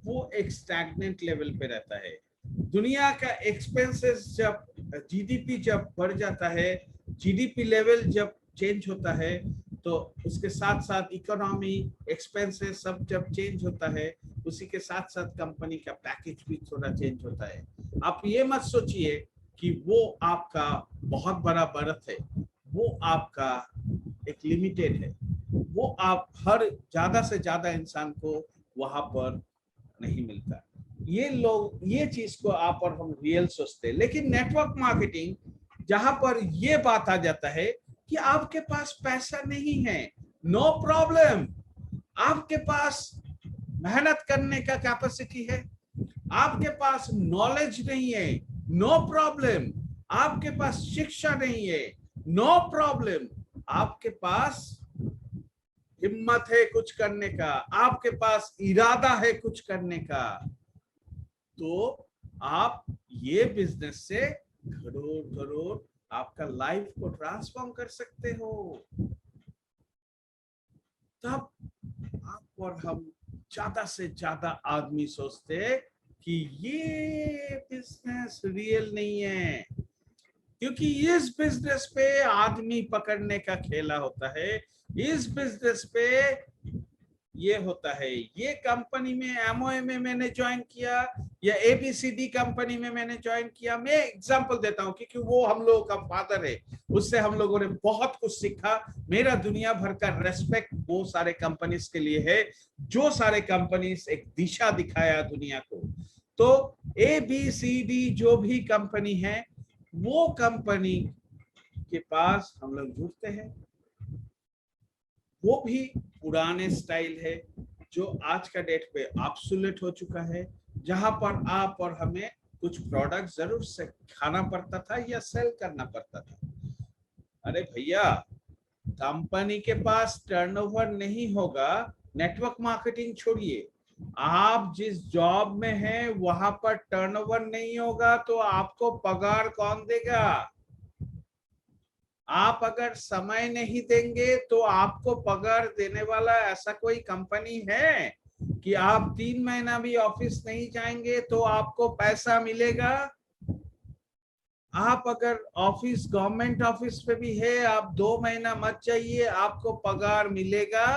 वो एक स्टैग्नेंट लेवल पे रहता है। दुनिया का एक्सपेंसेस जब, जीडीपी जब बढ़ जाता है, जीडीपी लेवल जब चेंज होता है, तो उसके साथ साथ इकोनॉमी, एक्सपेंसेस सब जब चेंज होता है, उसी के साथ साथ कंपनी का पैकेज भी थोड़ा चेंज होता है। आप ये मत सोचिए कि वो आपका बहुत बड़ा बढ़त है, वो आपका एक लिमिटेड है। वो आप हर ज्यादा से ज्यादा इंसान को वहां पर नहीं मिलता। ये लोग ये चीज को आप और हम रियल सोचते हैं, लेकिन नेटवर्क मार्केटिंग जहां पर ये बात आ जाता है कि आपके पास पैसा नहीं है, नो प्रॉब्लम। आपके पास मेहनत करने का कैपेसिटी है, आपके पास नॉलेज नहीं है, नो प्रॉब्लम। आपके पास शिक्षा नहीं है, नो प्रॉब्लम। आपके पास हिम्मत है कुछ करने का, आपके पास इरादा है कुछ करने का, तो आप ये बिजनेस से करोड़ करोड़ आपका लाइफ को ट्रांसफॉर्म कर सकते हो। तब आप और हम ज्यादा से ज्यादा आदमी सोचते हैं कि ये बिजनेस रियल नहीं है, क्योंकि इस बिजनेस पे आदमी पकड़ने का खेला होता है। इस बिजनेस पे ये होता है, ये कंपनी में एमओए में मैंने ज्वाइन किया, या एबीसीडी कंपनी में मैंने ज्वाइन किया। मैं एग्जांपल देता हूँ क्योंकि वो हम लोगों का फादर है, उससे हम लोगों ने बहुत कुछ सीखा। मेरा दुनिया भर का रेस्पेक्ट वो सारे कंपनीज के लिए है, जो सारे कंपनीज एक दिशा दिखाया दुनिया को। तो एबीसीडी जो भी कंपनी है, वो कंपनी के पास हम लोग जुड़ते हैं। वो भी पुराने स्टाइल है जो आज का डेट पे ऑब्सोलेट हो चुका है, जहां पर आप और हमें कुछ प्रोडक्ट जरूर से खाना पड़ता था या सेल करना पड़ता था। अरे भैया, कंपनी के पास टर्नओवर नहीं होगा, नेटवर्क मार्केटिंग छोड़िए, आप जिस जॉब में हैं वहां पर टर्नओवर नहीं होगा तो आपको पगार कौन देगा? आप अगर समय नहीं देंगे तो आपको पगार देने वाला ऐसा कोई कंपनी है कि आप 3 महीना भी ऑफिस नहीं जाएंगे तो आपको पैसा मिलेगा? आप अगर ऑफिस गवर्नमेंट ऑफिस पे भी है, आप 2 महीना मत जाइए, आपको पगार मिलेगा।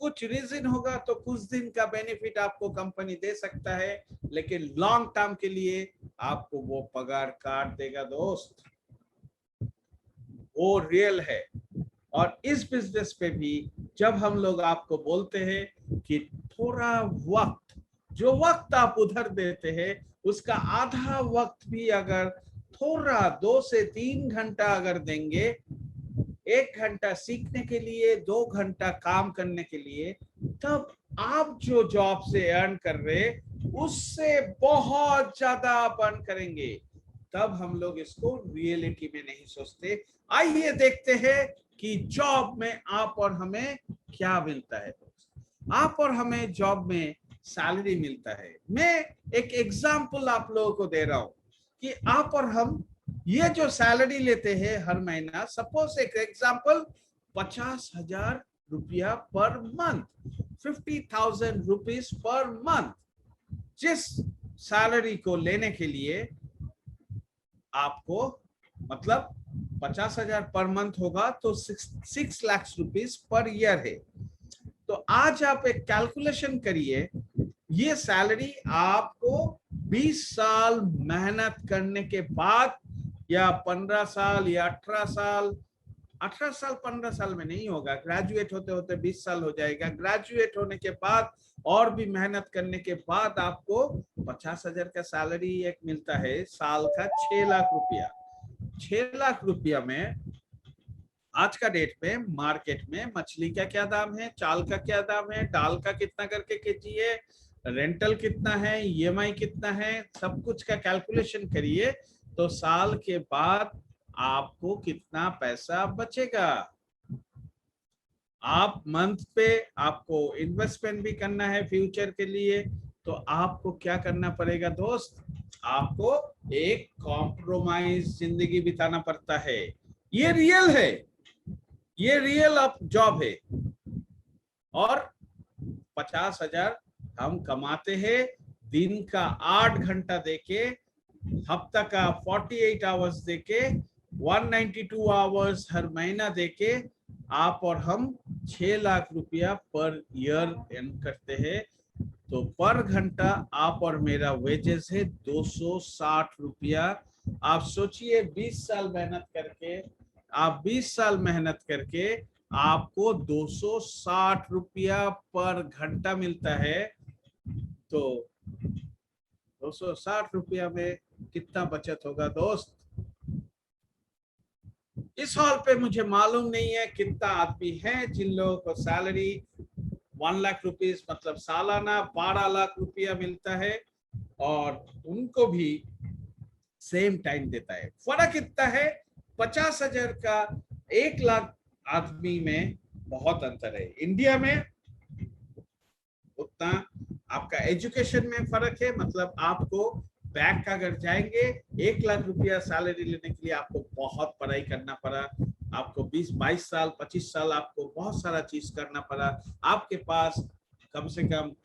कुछ रीजन होगा तो कुछ दिन का बेनिफिट आपको कंपनी दे सकता है, लेकिन लॉन्ग टर्म के लिए आपको वो पगार काट देगा दोस्त। वो रियल है। और इस बिजनेस पे भी जब हम लोग आपको बोलते हैं कि थोड़ा वक्त, जो वक्त आप उधर देते हैं उसका आधा वक्त भी अगर थोड़ा 2 से 3 घंटा अगर देंगे, 1 घंटा सीखने के लिए, 2 घंटा काम करने के लिए, तब आप जो जॉब से अर्न कर रहे उससे बहुत ज्यादा आप अर्न करेंगे। तब हम लोग इसको रियलिटी में नहीं सोचते। आइए देखते हैं कि जॉब में आप और हमें क्या मिलता है। आप और हमें जॉब में सैलरी मिलता है। मैं एक एग्जांपल आप लोगों को दे रहा हूं कि आप और हम ये जो सैलरी लेते हैं हर महीना, सपोज एक एग्जांपल 50,000 रुपया per month, 50,000 rupees per month, जिस सैलरी को लेने के लिए आपको मतलब 50,000 पर मंथ होगा तो 6 लाख रुपीज पर ईयर है। तो आज आप एक कैलकुलेशन करिए, ये सैलरी आपको 20 साल मेहनत करने के बाद, या 15 साल या 18 साल, 18 साल 15 साल में नहीं होगा, ग्रेजुएट होते होते 20 साल हो जाएगा, ग्रेजुएट होने के बाद और भी मेहनत करने के बाद आपको 50,000 का सैलरी एक मिलता है, साल का 6 लाख रुपया। 6 लाख रुपया में आज का डेट में मार्केट में मछली का क्या दाम है, चाल का क्या दाम है, दाल का कितना करके केजी है, रेंटल कितना है, ईएमआई कितना है, सब कुछ का कैलकुलेशन करिए तो साल के बाद आपको कितना पैसा बचेगा। आप मंथ पे आपको इन्वेस्टमेंट भी करना है फ्यूचर के लिए, तो आपको क्या करना पड़ेगा दोस्त, आपको एक कॉम्प्रोमाइज जिंदगी बिताना पड़ता है। ये रियल है, ये रियल अब जॉब है। और 50,000 हम कमाते हैं, दिन का 8 घंटा देके, हफ्ता का 48 आवर्स देके, 192 आवर्स हर महीना देके आप और हम 6 लाख रुपया पर ईयर अर्न करते हैं। तो पर घंटा आप और मेरा वेजेस है 260 रुपया। आप सोचिए 20 साल मेहनत करके, आप 20 साल मेहनत करके आपको 260 रुपया पर घंटा मिलता है। तो 260 रुपया में कितना बचत होगा दोस्त? इस हॉल पे मुझे मालूम नहीं है कितना आदमी है जिन लोगों को सैलरी 1 लाख रुपीस मतलब सालाना 12 लाख रुपया मिलता है, और उनको भी सेम टाइम देता है। फर्क कितना है? 50,000 का 1 लाख आदमी में बहुत अंतर है। इंडिया में उतना आपका एजुकेशन में फर्क है, मतलब आपको बैंक का अगर जाएंगे 1 लाख रुपया सैलरी लेने के लिए आपको बहुत पढ़ाई करना पड़ा, आपको 20-22 साल 25 साल आपको बहुत सारा चीज करना पड़ा। आपके पास कम से कम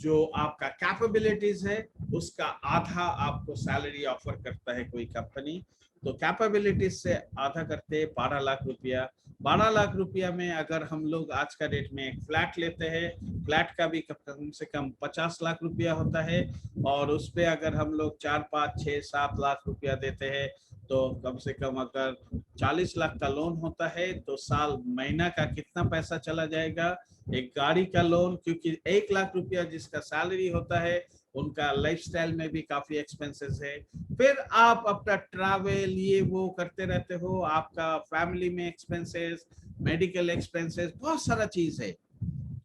जो आपका कैपेबिलिटीज है उसका आधा आपको सैलरी ऑफर करता है कोई कंपनी, तो कैपेबिलिटीज से आधा करते हैं 12 लाख रुपया। 12 लाख रुपया में अगर हम लोग आज का डेट में एक फ्लैट लेते हैं, फ्लैट का भी कम से कम 50 लाख रुपया होता है, और उस पे अगर हम लोग 4, 5, 6, 7 लाख रुपया देते हैं तो कम से कम अगर 40 लाख का लोन होता है तो साल महीना का कितना पैसा चला जाएगा? एक गाड़ी का लोन, क्योंकि 1 लाख रुपया जिसका सैलरी होता है उनका लाइफस्टाइल में भी काफी एक्सपेंसेस है। फिर आप अपना ट्रैवल ये वो करते रहते हो, आपका फैमिली में एक्सपेंसेस, मेडिकल एक्सपेंसेस, बहुत सारा चीज है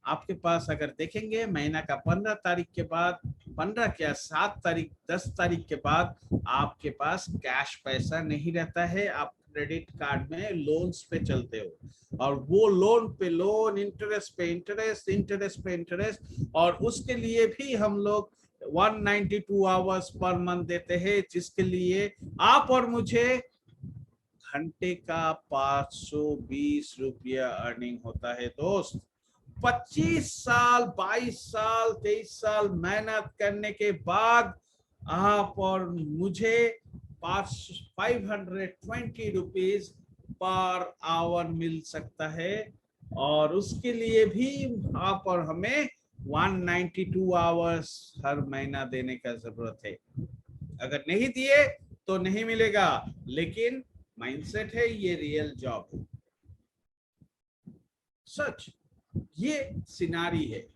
आपके पास। अगर देखेंगे महीना का 15 तारीख के बाद, 15 क्या 7 तारीख 10 तारीख के बाद आपके पास कैश पैसा नहीं रहता है, आप क्रेडिट कार्ड में लोन्स पे चलते हो, और वो लोन पे लोन, इंटरेस्ट पे इंटरेस्ट, इंटरेस्ट पे इंटरेस्ट, और उसके लिए भी हम लोग 192 आवर्स पर मंथ देते हैं, जिसके लिए आप और मुझे घंटे का 520 रुपया अर्निंग होता है दोस्त। 25 साल 22 साल 23 साल मेहनत करने के बाद आप और मुझे 520 रुपीज पर आवर मिल सकता है, और उसके लिए भी आप और हमें 192 आवर्स हर महीना देने का जरूरत है। अगर नहीं दिए तो नहीं मिलेगा, लेकिन माइंडसेट है, ये रियल जॉब है। सच ये सिनारी है।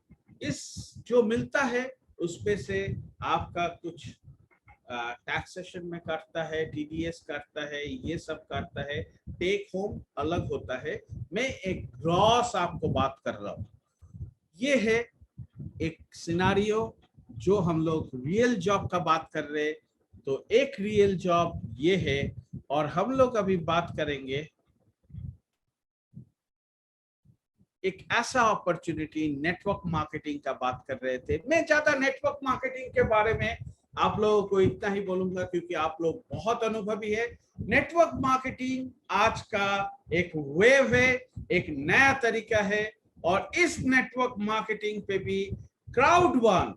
इस जो मिलता है उस पे से आपका कुछ टैक्सेशन में काटता है, टीडीएस काटता है, ये सब काटता है, टेक होम अलग होता है। मैं एक ग्रॉस आपको बात कर रहा हूँ, ये है एक सिनारियो जो हम लोग रियल जॉब का बात कर रहे हैं। तो एक रियल जॉब ये है, और हम लोग अभी बात करेंगे एक ऐसा अपॉर्चुनिटी, नेटवर्क मार्केटिंग का बात कर रहे थे। मैं ज्यादा नेटवर्क मार्केटिंग के बारे में आप लोगों को इतना ही बोलूंगा क्योंकि आप लोग बहुत अनुभवी है। नेटवर्क मार्केटिंग आज का एक वेव है, एक नया तरीका है, और इस नेटवर्क मार्केटिंग पे भी क्राउड वन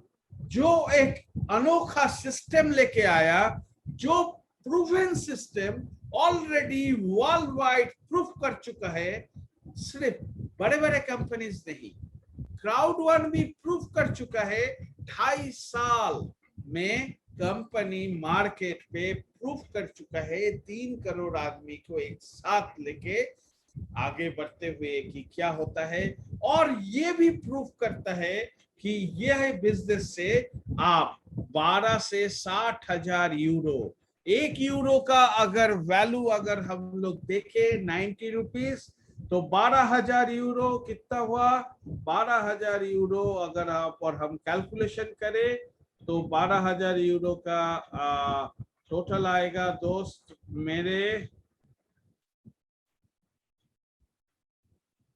जो एक अनोखा सिस्टम लेके आया, जो proven system already world wide proof कर चुका है। सिर्फ बड़े बड़े कंपनीज नहीं, क्राउड वन भी प्रूफ कर चुका है। 2.5 साल में कंपनी मार्केट पे प्रूफ कर चुका है 3 करोड़ आदमी को एक साथ लेके आगे बढ़ते हुए कि क्या होता है। और ये भी प्रूफ करता है कि यह बिजनेस से आप 12 से 60,000 यूरो, 1 यूरो का अगर वैल्यू अगर हम लोग देखें 90 रुपीज, तो 12,000 यूरो कितना हुआ? 12,000 यूरो अगर आप और हम कैलकुलेशन करें तो 12,000 यूरो का टोटल आएगा दोस्त मेरे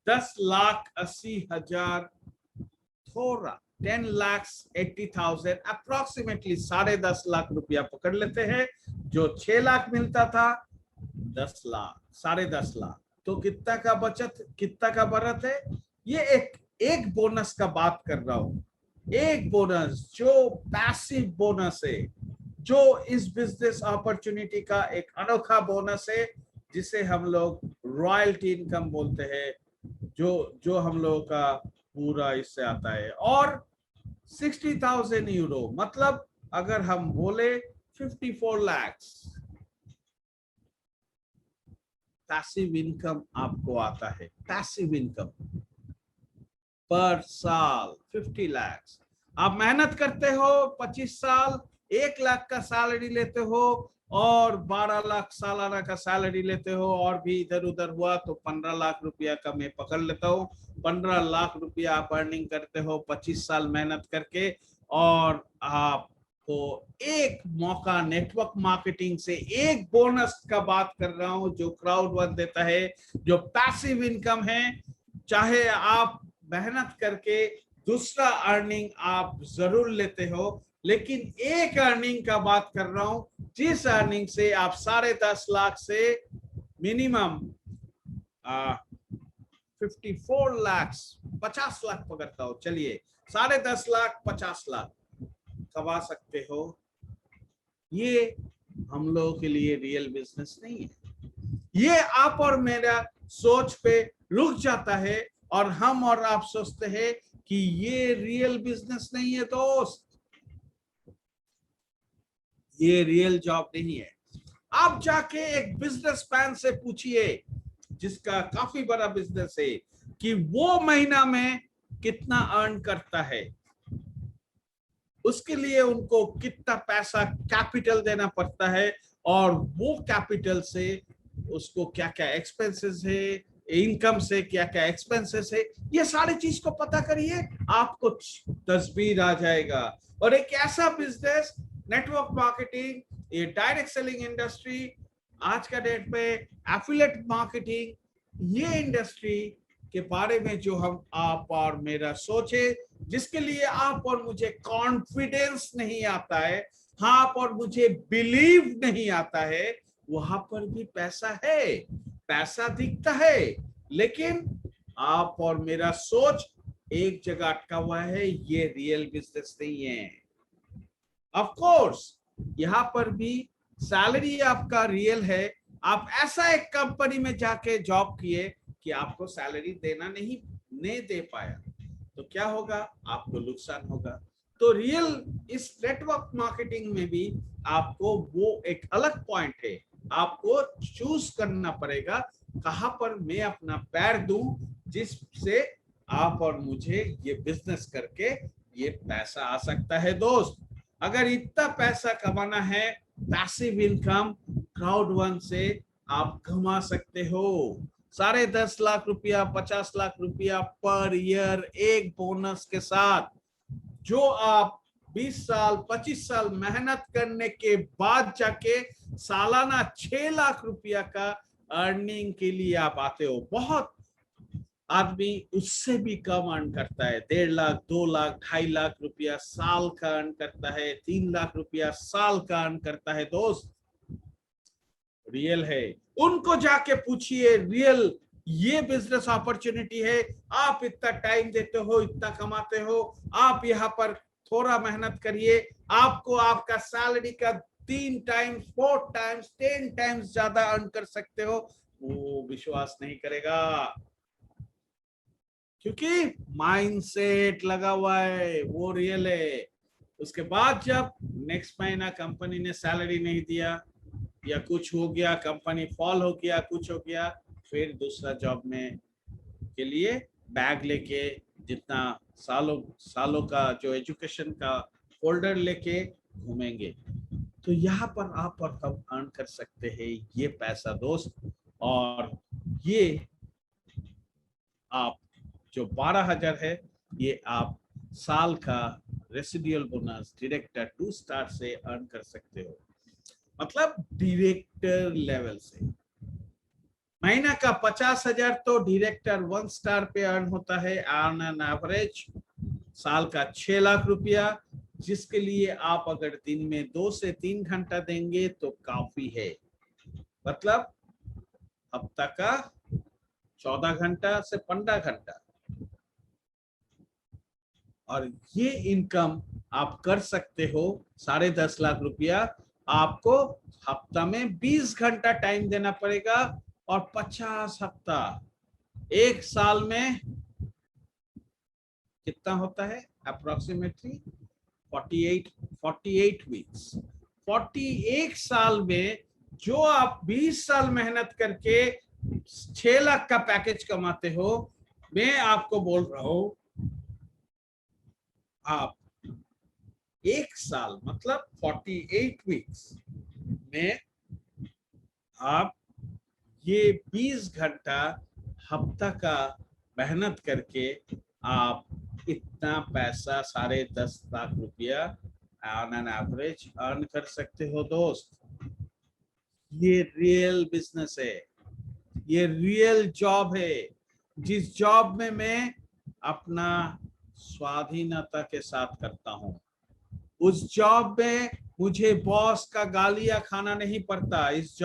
10,80,000, थोड़ा 10,80,000 अप्रोक्सीमेटली 10.5 लाख रुपया पकड़ लेते हैं। जो 6 लाख मिलता था 10 लाख, 10.5 लाख, तो कितना का बचत, कितना का बढ़त है? ये एक बोनस का बात कर रहा हूं, एक बोनस जो पैसिव बोनस है, जो इस बिजनेस अपॉर्चुनिटी का एक अनोखा बोनस है, जिसे हम लोग रॉयल्टी इनकम बोलते हैं, जो हम लोगों का पूरा इससे आता है। और 60,000 यूरो मतलब अगर हम बोले 54 लाख पैसिव इनकम आपको आता है। पैसिव इनकम पर साल 50 लाख। आप मेहनत करते हो 25 साल, 1 लाख का सैलरी लेते हो और 12 लाख सालाना का सैलरी लेते हो, और भी इधर उधर हुआ तो 15 लाख रुपया का मैं पकड़ लेता हूँ। 15 लाख रुपया आप अर्निंग करते हो 25 साल मेहनत करके, और आपको एक मौका नेटवर्क मार्केटिंग से एक बोनस का बात कर रहा हूं जो क्राउड वन देता है, जो पैसिव इनकम है। चाहे आप मेहनत करके दूसरा अर्निंग आप जरूर लेते हो, लेकिन एक अर्निंग का बात कर रहा हूं जिस अर्निंग से आप 10.5 लाख से मिनिमम 54 लाख, 50 लाख पकड़ता हो, चलिए 10.5 लाख 50 लाख कमा सकते हो। ये हम लोगों के लिए रियल बिजनेस नहीं है। ये आप और मेरा सोच पे रुक जाता है और हम और आप सोचते हैं कि ये रियल बिजनेस नहीं है दोस्त, ये रियल जॉब नहीं है। आप जाके एक बिजनेसमैन से पूछिए जिसका काफी बड़ा बिजनेस है कि वो महीना में कितना अर्न करता है, उसके लिए उनको कितना पैसा कैपिटल देना पड़ता है, और वो कैपिटल से उसको क्या क्या एक्सपेंसेस है, इनकम से क्या क्या एक्सपेंसेस है, ये सारी चीज को पता करिए, आपको तस्वीर आ जाएगा। और एक ऐसा बिजनेस नेटवर्क मार्केटिंग, ये डायरेक्ट सेलिंग इंडस्ट्री, आज का डेट में एफिलिएट मार्केटिंग, ये इंडस्ट्री के बारे में जो हम आप और मेरा सोचे, जिसके लिए आप और मुझे कॉन्फिडेंस नहीं आता है, हाँ आप और मुझे बिलीव नहीं आता है, वहां पर भी पैसा है, पैसा दिखता है, लेकिन आप और मेरा सोच एक जगह अटका हुआ है। ये रियल बिजनेस नहीं है। ऑफ कोर्स यहाँ पर भी सैलरी आपका रियल है। आप ऐसा एक कंपनी में जाके जॉब किए कि आपको सैलरी देना नहीं दे पाया, तो क्या होगा? आपको नुकसान होगा। तो रियल इस नेटवर्क मार्केटिंग में भी आपको वो एक अलग पॉइंट है, आपको चूज करना पड़ेगा कहां पर मैं अपना पैर दूं, जिससे आप और मुझे ये बिजनेस करके ये पैसा आ सकता है। दोस्त, अगर इतना पैसा कमाना है, पैसिव इनकम क्राउड वन से आप कमा सकते हो 10.5 लाख रुपया, 50 लाख रुपया पर ईयर एक बोनस के साथ, जो आप 20 साल 25 साल मेहनत करने के बाद जाके सालाना 6 लाख रुपया का अर्निंग के लिए आप आते हो। बहुत आदमी उससे भी कम अर्न करता है, 1.5 लाख, 2 लाख, 2.5 लाख रुपया साल का अर्न करता है, 3 लाख रुपया साल का अर्न करता है। दोस्त रियल है, उनको जाके पूछिए रियल ये बिजनेस अपॉर्चुनिटी है, आप इतना टाइम देते हो, इतना कमाते हो, आप यहाँ पर थोड़ा मेहनत करिए, आपको आपका सैलरी का 3 टाइम्स, 4 टाइम्स, 10 टाइम्स ज्यादा अर्न कर सकते हो। वो विश्वास नहीं करेगा, क्योंकि माइंडसेट लगा हुआ है, वो रियल है। उसके बाद जब नेक्स्ट महीना कंपनी ने सैलरी नहीं दिया या कुछ हो गया, कंपनी फॉल हो गया, कुछ हो गया, फिर दूसरा जॉब में के लिए बैग लेके जितना सालों का जो एजुकेशन का फोल्डर लेके घूमेंगे। तो यहाँ पर आप और हम अर्न कर सकते हैं ये पैसा दोस्त, और ये आप जो 12,000 है, ये आप साल का रेसिडुअल बोनस डायरेक्टर 2 स्टार से अर्न कर सकते हो, मतलब डायरेक्टर लेवल से। महीना का 50,000 तो डायरेक्टर 1 स्टार पे अर्न होता है ऑन एन एवरेज। साल का 6 लाख रुपया, जिसके लिए आप अगर दिन में 2 से 3 घंटा देंगे तो काफी है, मतलब हफ्ता का 14 घंटा से 15 घंटा। और ये इनकम आप कर सकते हो 10.5 लाख रुपया। आपको हफ्ता में 20 घंटा टाइम देना पड़ेगा, और 50 हफ्ता, एक साल में कितना होता है अप्रोक्सीमेटली 48 वीक्स। 48 साल में जो आप 20 साल मेहनत करके 6 लाख का पैकेज कमाते हो, मैं आपको बोल रहा हूं आप एक साल मतलब 48 वीक्स में आप ये 20 घंटा हफ्ता का मेहनत करके आप इतना पैसा 10.5 लाख रुपया ऑन एन एवरेज अर्न कर सकते हो दोस्त। ये रियल बिजनेस है, ये रियल जॉब है, जिस जॉब में मैं अपना स्वाधीनता के साथ करता हूं। उस जॉब में मुझे बॉस का गालियां खाना नहीं पड़ता। इस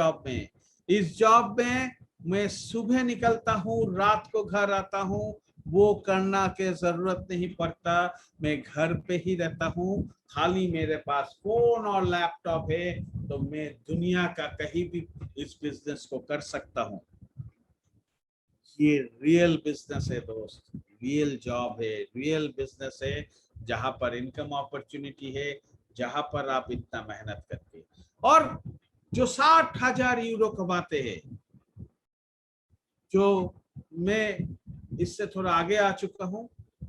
जॉब में मैं सुबह निकलता हूँ, रात को घर आता हूँ, वो करना के जरूरत नहीं पड़ता। मैं घर पे ही रहता हूँ, खाली मेरे पास फोन और लैपटॉप है, तो मैं दुनिया का कहीं भी इस बिजनेस को कर सकता हूँ। ये रियल बिजनेस है दोस्त, रियल जॉब है, रियल बिजनेस है, जहां पर इनकम अपॉर्चुनिटी है, जहां पर आप इतना मेहनत करके, और जो 60,000 यूरो कमाते हैं, जो मैं इससे थोड़ा आगे आ चुका हूं,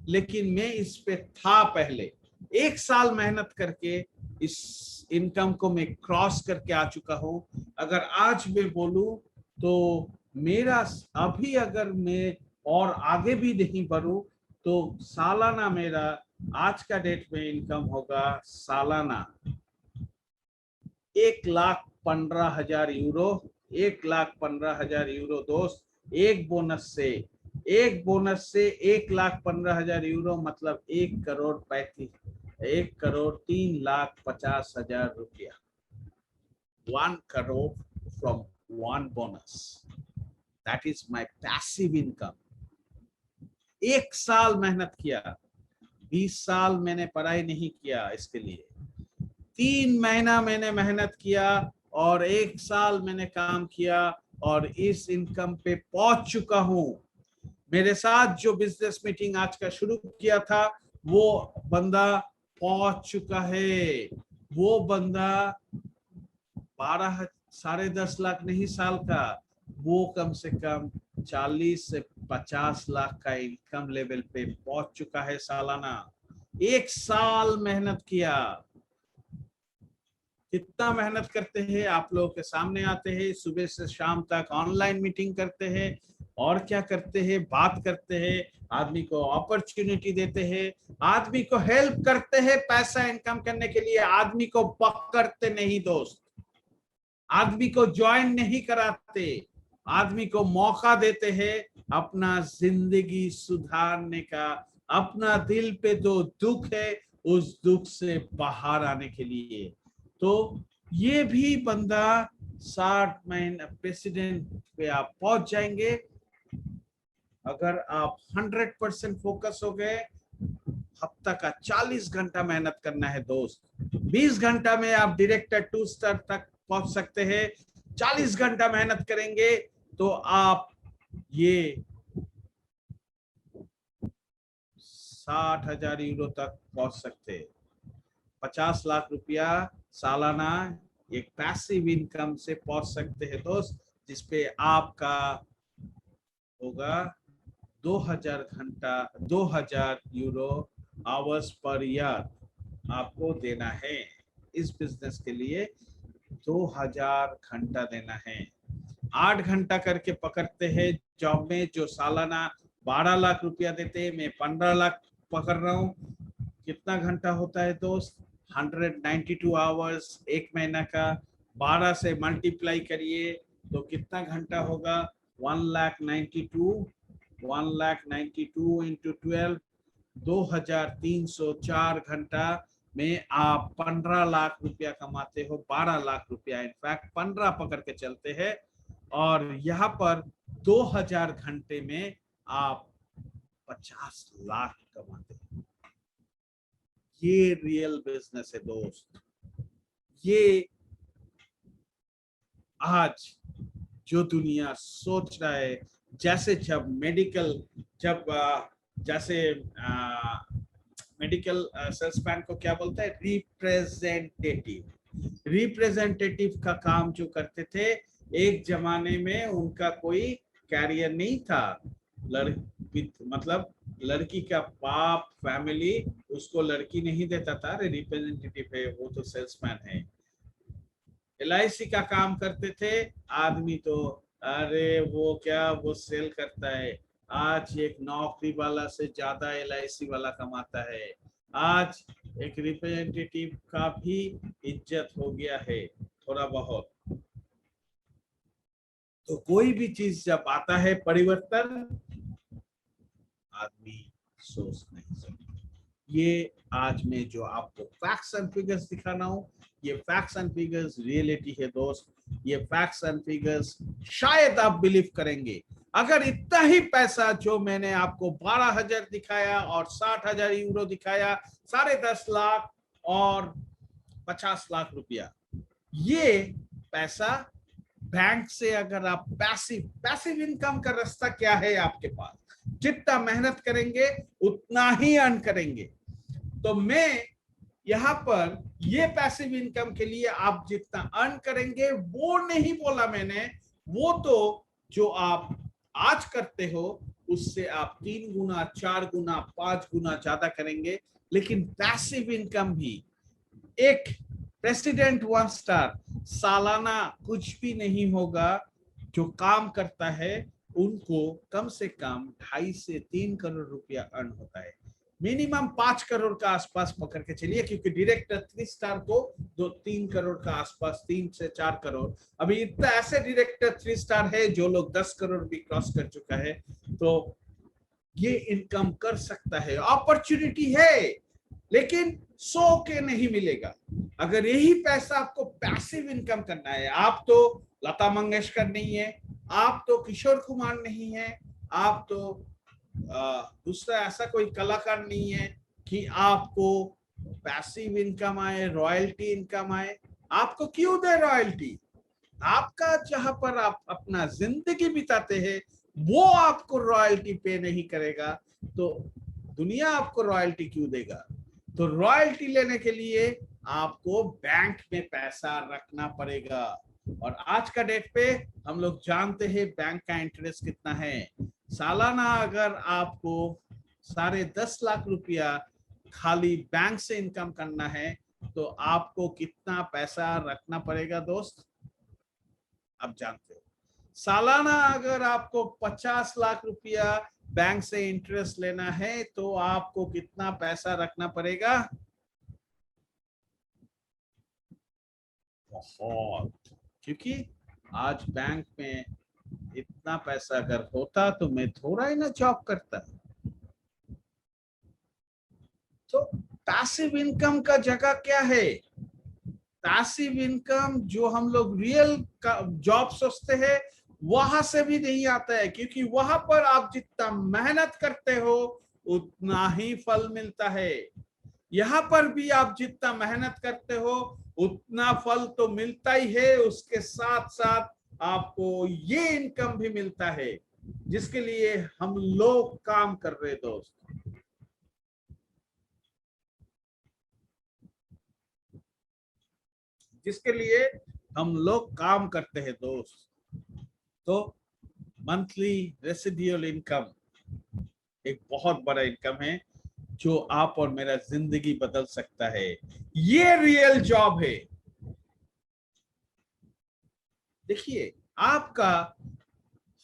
लेकिन मैं इस पे था पहले, 1 साल मेहनत करके इस इनकम को मैं क्रॉस करके आ चुका हूं। अगर आज मैं बोलूं तो मेरा अभी अगर मैं और आगे भी नहीं बढ़ूं तो सालाना मेरा आज का डेट में इनकम होगा सालाना 1,15,000 यूरो। 1,15,000 यूरो दोस्त, एक बोनस से 1,15,000 यूरो मतलब 1,03,50,000 रुपया। 1 crore from one bonus. That is my passive income. 1 साल मेहनत किया, 20 साल मैंने पढ़ाई नहीं किया इसके लिए, 3 महीना मैंने मेहनत किया और 1 साल मैंने काम किया और इस इनकम पे पहुंच चुका हूं। मेरे साथ जो बिजनेस मीटिंग आज का शुरू किया था, वो बंदा पहुंच चुका है। वो बंदा 10.5 लाख नहीं साल का, वो कम से कम 40 से 50 लाख का इनकम लेवल पे पहुंच चुका है सालाना। 1 साल मेहनत किया। कितना मेहनत करते हैं, आप लोगों के सामने आते हैं, सुबह से शाम तक ऑनलाइन मीटिंग करते हैं, और क्या करते हैं, बात करते हैं, आदमी को अपॉर्चुनिटी देते हैं, आदमी को हेल्प करते हैं पैसा इनकम करने के लिए। आदमी को पकड़ते नहीं दोस्त, आदमी को ज्वाइन नहीं कराते, आदमी को मौका देते हैं अपना जिंदगी सुधारने का, अपना दिल पे जो दुख है उस दुख से बाहर आने के लिए। तो ये भी बंदा 60 महीने प्रेसिडेंट पे आप पहुंच जाएंगे अगर आप 100% फोकस हो गए। हफ्ता का 40 घंटा मेहनत करना है दोस्त। 20 घंटा में आप डायरेक्टर 2 स्टार तक पहुंच सकते हैं। 40 घंटा मेहनत करेंगे तो आप ये 60,000 यूरो तक पहुंच सकते हैं। 50 लाख रुपया सालाना एक पैसिव इनकम से पहुंच सकते हैं दोस्त, जिसपे आपका होगा 2000 घंटा, 2000 यूरो आवर्स पर ईयर आपको देना है। इस बिजनेस के लिए 2000 घंटा देना है। 8 घंटा करके पकड़ते हैं जॉब में, जो सालाना 12 लाख रुपया देते हैं, मैं 15 लाख पकड़ रहा हूँ। कितना घंटा होता है दोस्त? 192 आवर्स एक महीना का। 12 से मल्टीप्लाई करिए तो कितना घंटा होगा? 1,92,000 1,92,000 इंटू 12, 2304 घंटा में आप 15 लाख रुपया कमाते हो। 12 लाख रुपया, इनफैक्ट 15 पकड़ के चलते हैं। और यहाँ पर 2000 घंटे में आप 50 लाख कमाते हैं। ये रियल बिजनेस है दोस्त। ये आज जो दुनिया सोच रहा है, जैसे जब मेडिकल सेल्समैन को क्या बोलता है? रिप्रेजेंटेटिव का काम जो करते थे, एक जमाने में उनका कोई कैरियर नहीं था। मतलब लड़की का बाप, फैमिली उसको लड़की नहीं देता था, अरे रिप्रेजेंटेटिव है वो तो सेल्समैन है। LIC का काम करते थे आदमी, तो अरे वो क्या, वो सेल करता है। आज एक नौकरी वाला से ज्यादा LIC वाला कमाता है। आज एक रिप्रेजेंटेटिव का भी इज्जत हो गया है थोड़ा बहुत। तो कोई भी चीज जब आता है परिवर्तन, आदमी सोच नहीं सकता। ये आज मैं जो आपको फैक्ट्स एंड फिगर्स दिखा रहा हूं, ये फैक्ट्स एंड फिगर्स रियलिटी है दोस्त। ये फैक्ट्स एंड फिगर्स शायद आप बिलीव करेंगे। अगर इतना ही पैसा जो मैंने आपको 12,000 दिखाया और 60,000 यूरो दिखाया, 10.5 लाख और 50 लाख रुपया, ये पैसा बैंक से अगर आप पैसिव इनकम का रास्ता क्या है आपके पास? जितना मेहनत करेंगे उतना ही अर्न करेंगे। तो मैं यहाँ पर ये पैसिव इनकम के लिए आप जितना अर्न करेंगे वो नहीं बोला मैंने, वो तो जो आप आज करते हो उससे आप 3 गुना, 4 गुना, 5 गुना ज्यादा करेंगे। लेकिन पैसिव इनकम भी, एक प्रेसिडेंट 1 स्टार सालाना कुछ भी नहीं होगा, जो काम करता है उनको कम से कम 2.5 से 3 करोड़ रुपया अर्न होता है। मिनिमम 5 करोड़ का आसपास पकड़ के चलिए, क्योंकि डायरेक्टर 3 स्टार को 2-3 करोड़ का आसपास, 3 से 4 करोड़। अभी इतना ऐसे डायरेक्टर 3 स्टार है जो लोग 10 करोड़ भी क्रॉस कर चुका है। तो ये इनकम कर सकता है, अपॉर्चुनिटी है, लेकिन 100 के नहीं मिलेगा। अगर यही पैसा आपको पैसिव इनकम करना है, आप तो लता मंगेशकर नहीं है, आप तो किशोर कुमार नहीं है, आप तो दूसरा ऐसा कोई कलाकार नहीं है कि आपको पैसिव इनकम आए, रॉयल्टी इनकम आए। आपको क्यों दे रॉयल्टी? आपका जहां पर आप अपना जिंदगी बिताते हैं वो आपको रॉयल्टी पे नहीं करेगा, तो दुनिया आपको रॉयल्टी क्यों देगा? तो रॉयल्टी लेने के लिए आपको बैंक में पैसा रखना पड़ेगा। और आज का डेट पे हम लोग जानते हैं बैंक का इंटरेस्ट कितना है। सालाना अगर आपको 10.5 लाख रुपया खाली बैंक से इनकम करना है तो आपको कितना पैसा रखना पड़ेगा दोस्त? आप जानते हो। सालाना अगर आपको 50 लाख रुपया बैंक से इंटरेस्ट लेना है तो आपको कितना पैसा रखना पड़ेगा? बहुत, क्योंकि आज बैंक में इतना पैसा अगर होता तो मैं थोड़ा ही ना जॉब करता। तो पैसिव इनकम का जगह क्या है? पैसिव इनकम जो हम लोग रियल जॉब सोचते हैं वहां से भी नहीं आता है, क्योंकि वहां पर आप जितना मेहनत करते हो उतना ही फल मिलता है। यहाँ पर भी आप जितना मेहनत करते हो उतना फल तो मिलता ही है, उसके साथ साथ आपको ये इनकम भी मिलता है जिसके लिए हम लोग काम कर रहे दोस्त। जिसके लिए हम लोग काम करते हैं दोस्त। तो मंथली रेसिडुअल इनकम एक बहुत बड़ा इनकम है जो आप और मेरा जिंदगी बदल सकता है। ये रियल जॉब है। देखिए आपका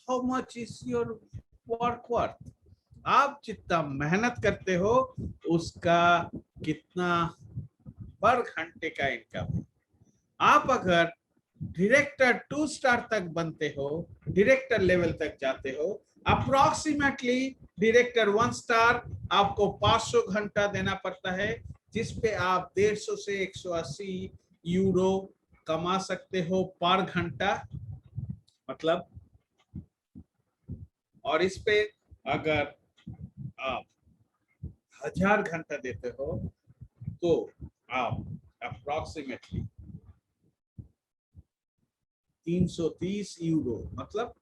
how much is your work worth, आप जितना मेहनत करते हो उसका कितना पर घंटे का इनकम है। आप अगर डायरेक्टर 2 स्टार तक बनते हो, डायरेक्टर लेवल तक जाते हो, अप्रोक्सीमेटली डायरेक्टर 1 स्टार आपको 500 घंटा देना पड़ता है, जिसपे आप 150 से 180 यूरो कमा सकते हो पर घंटा मतलब। और इस पे अगर आप 1000 घंटा देते हो तो आप अप्रोक्सीमेटली 330 यूरो मतलब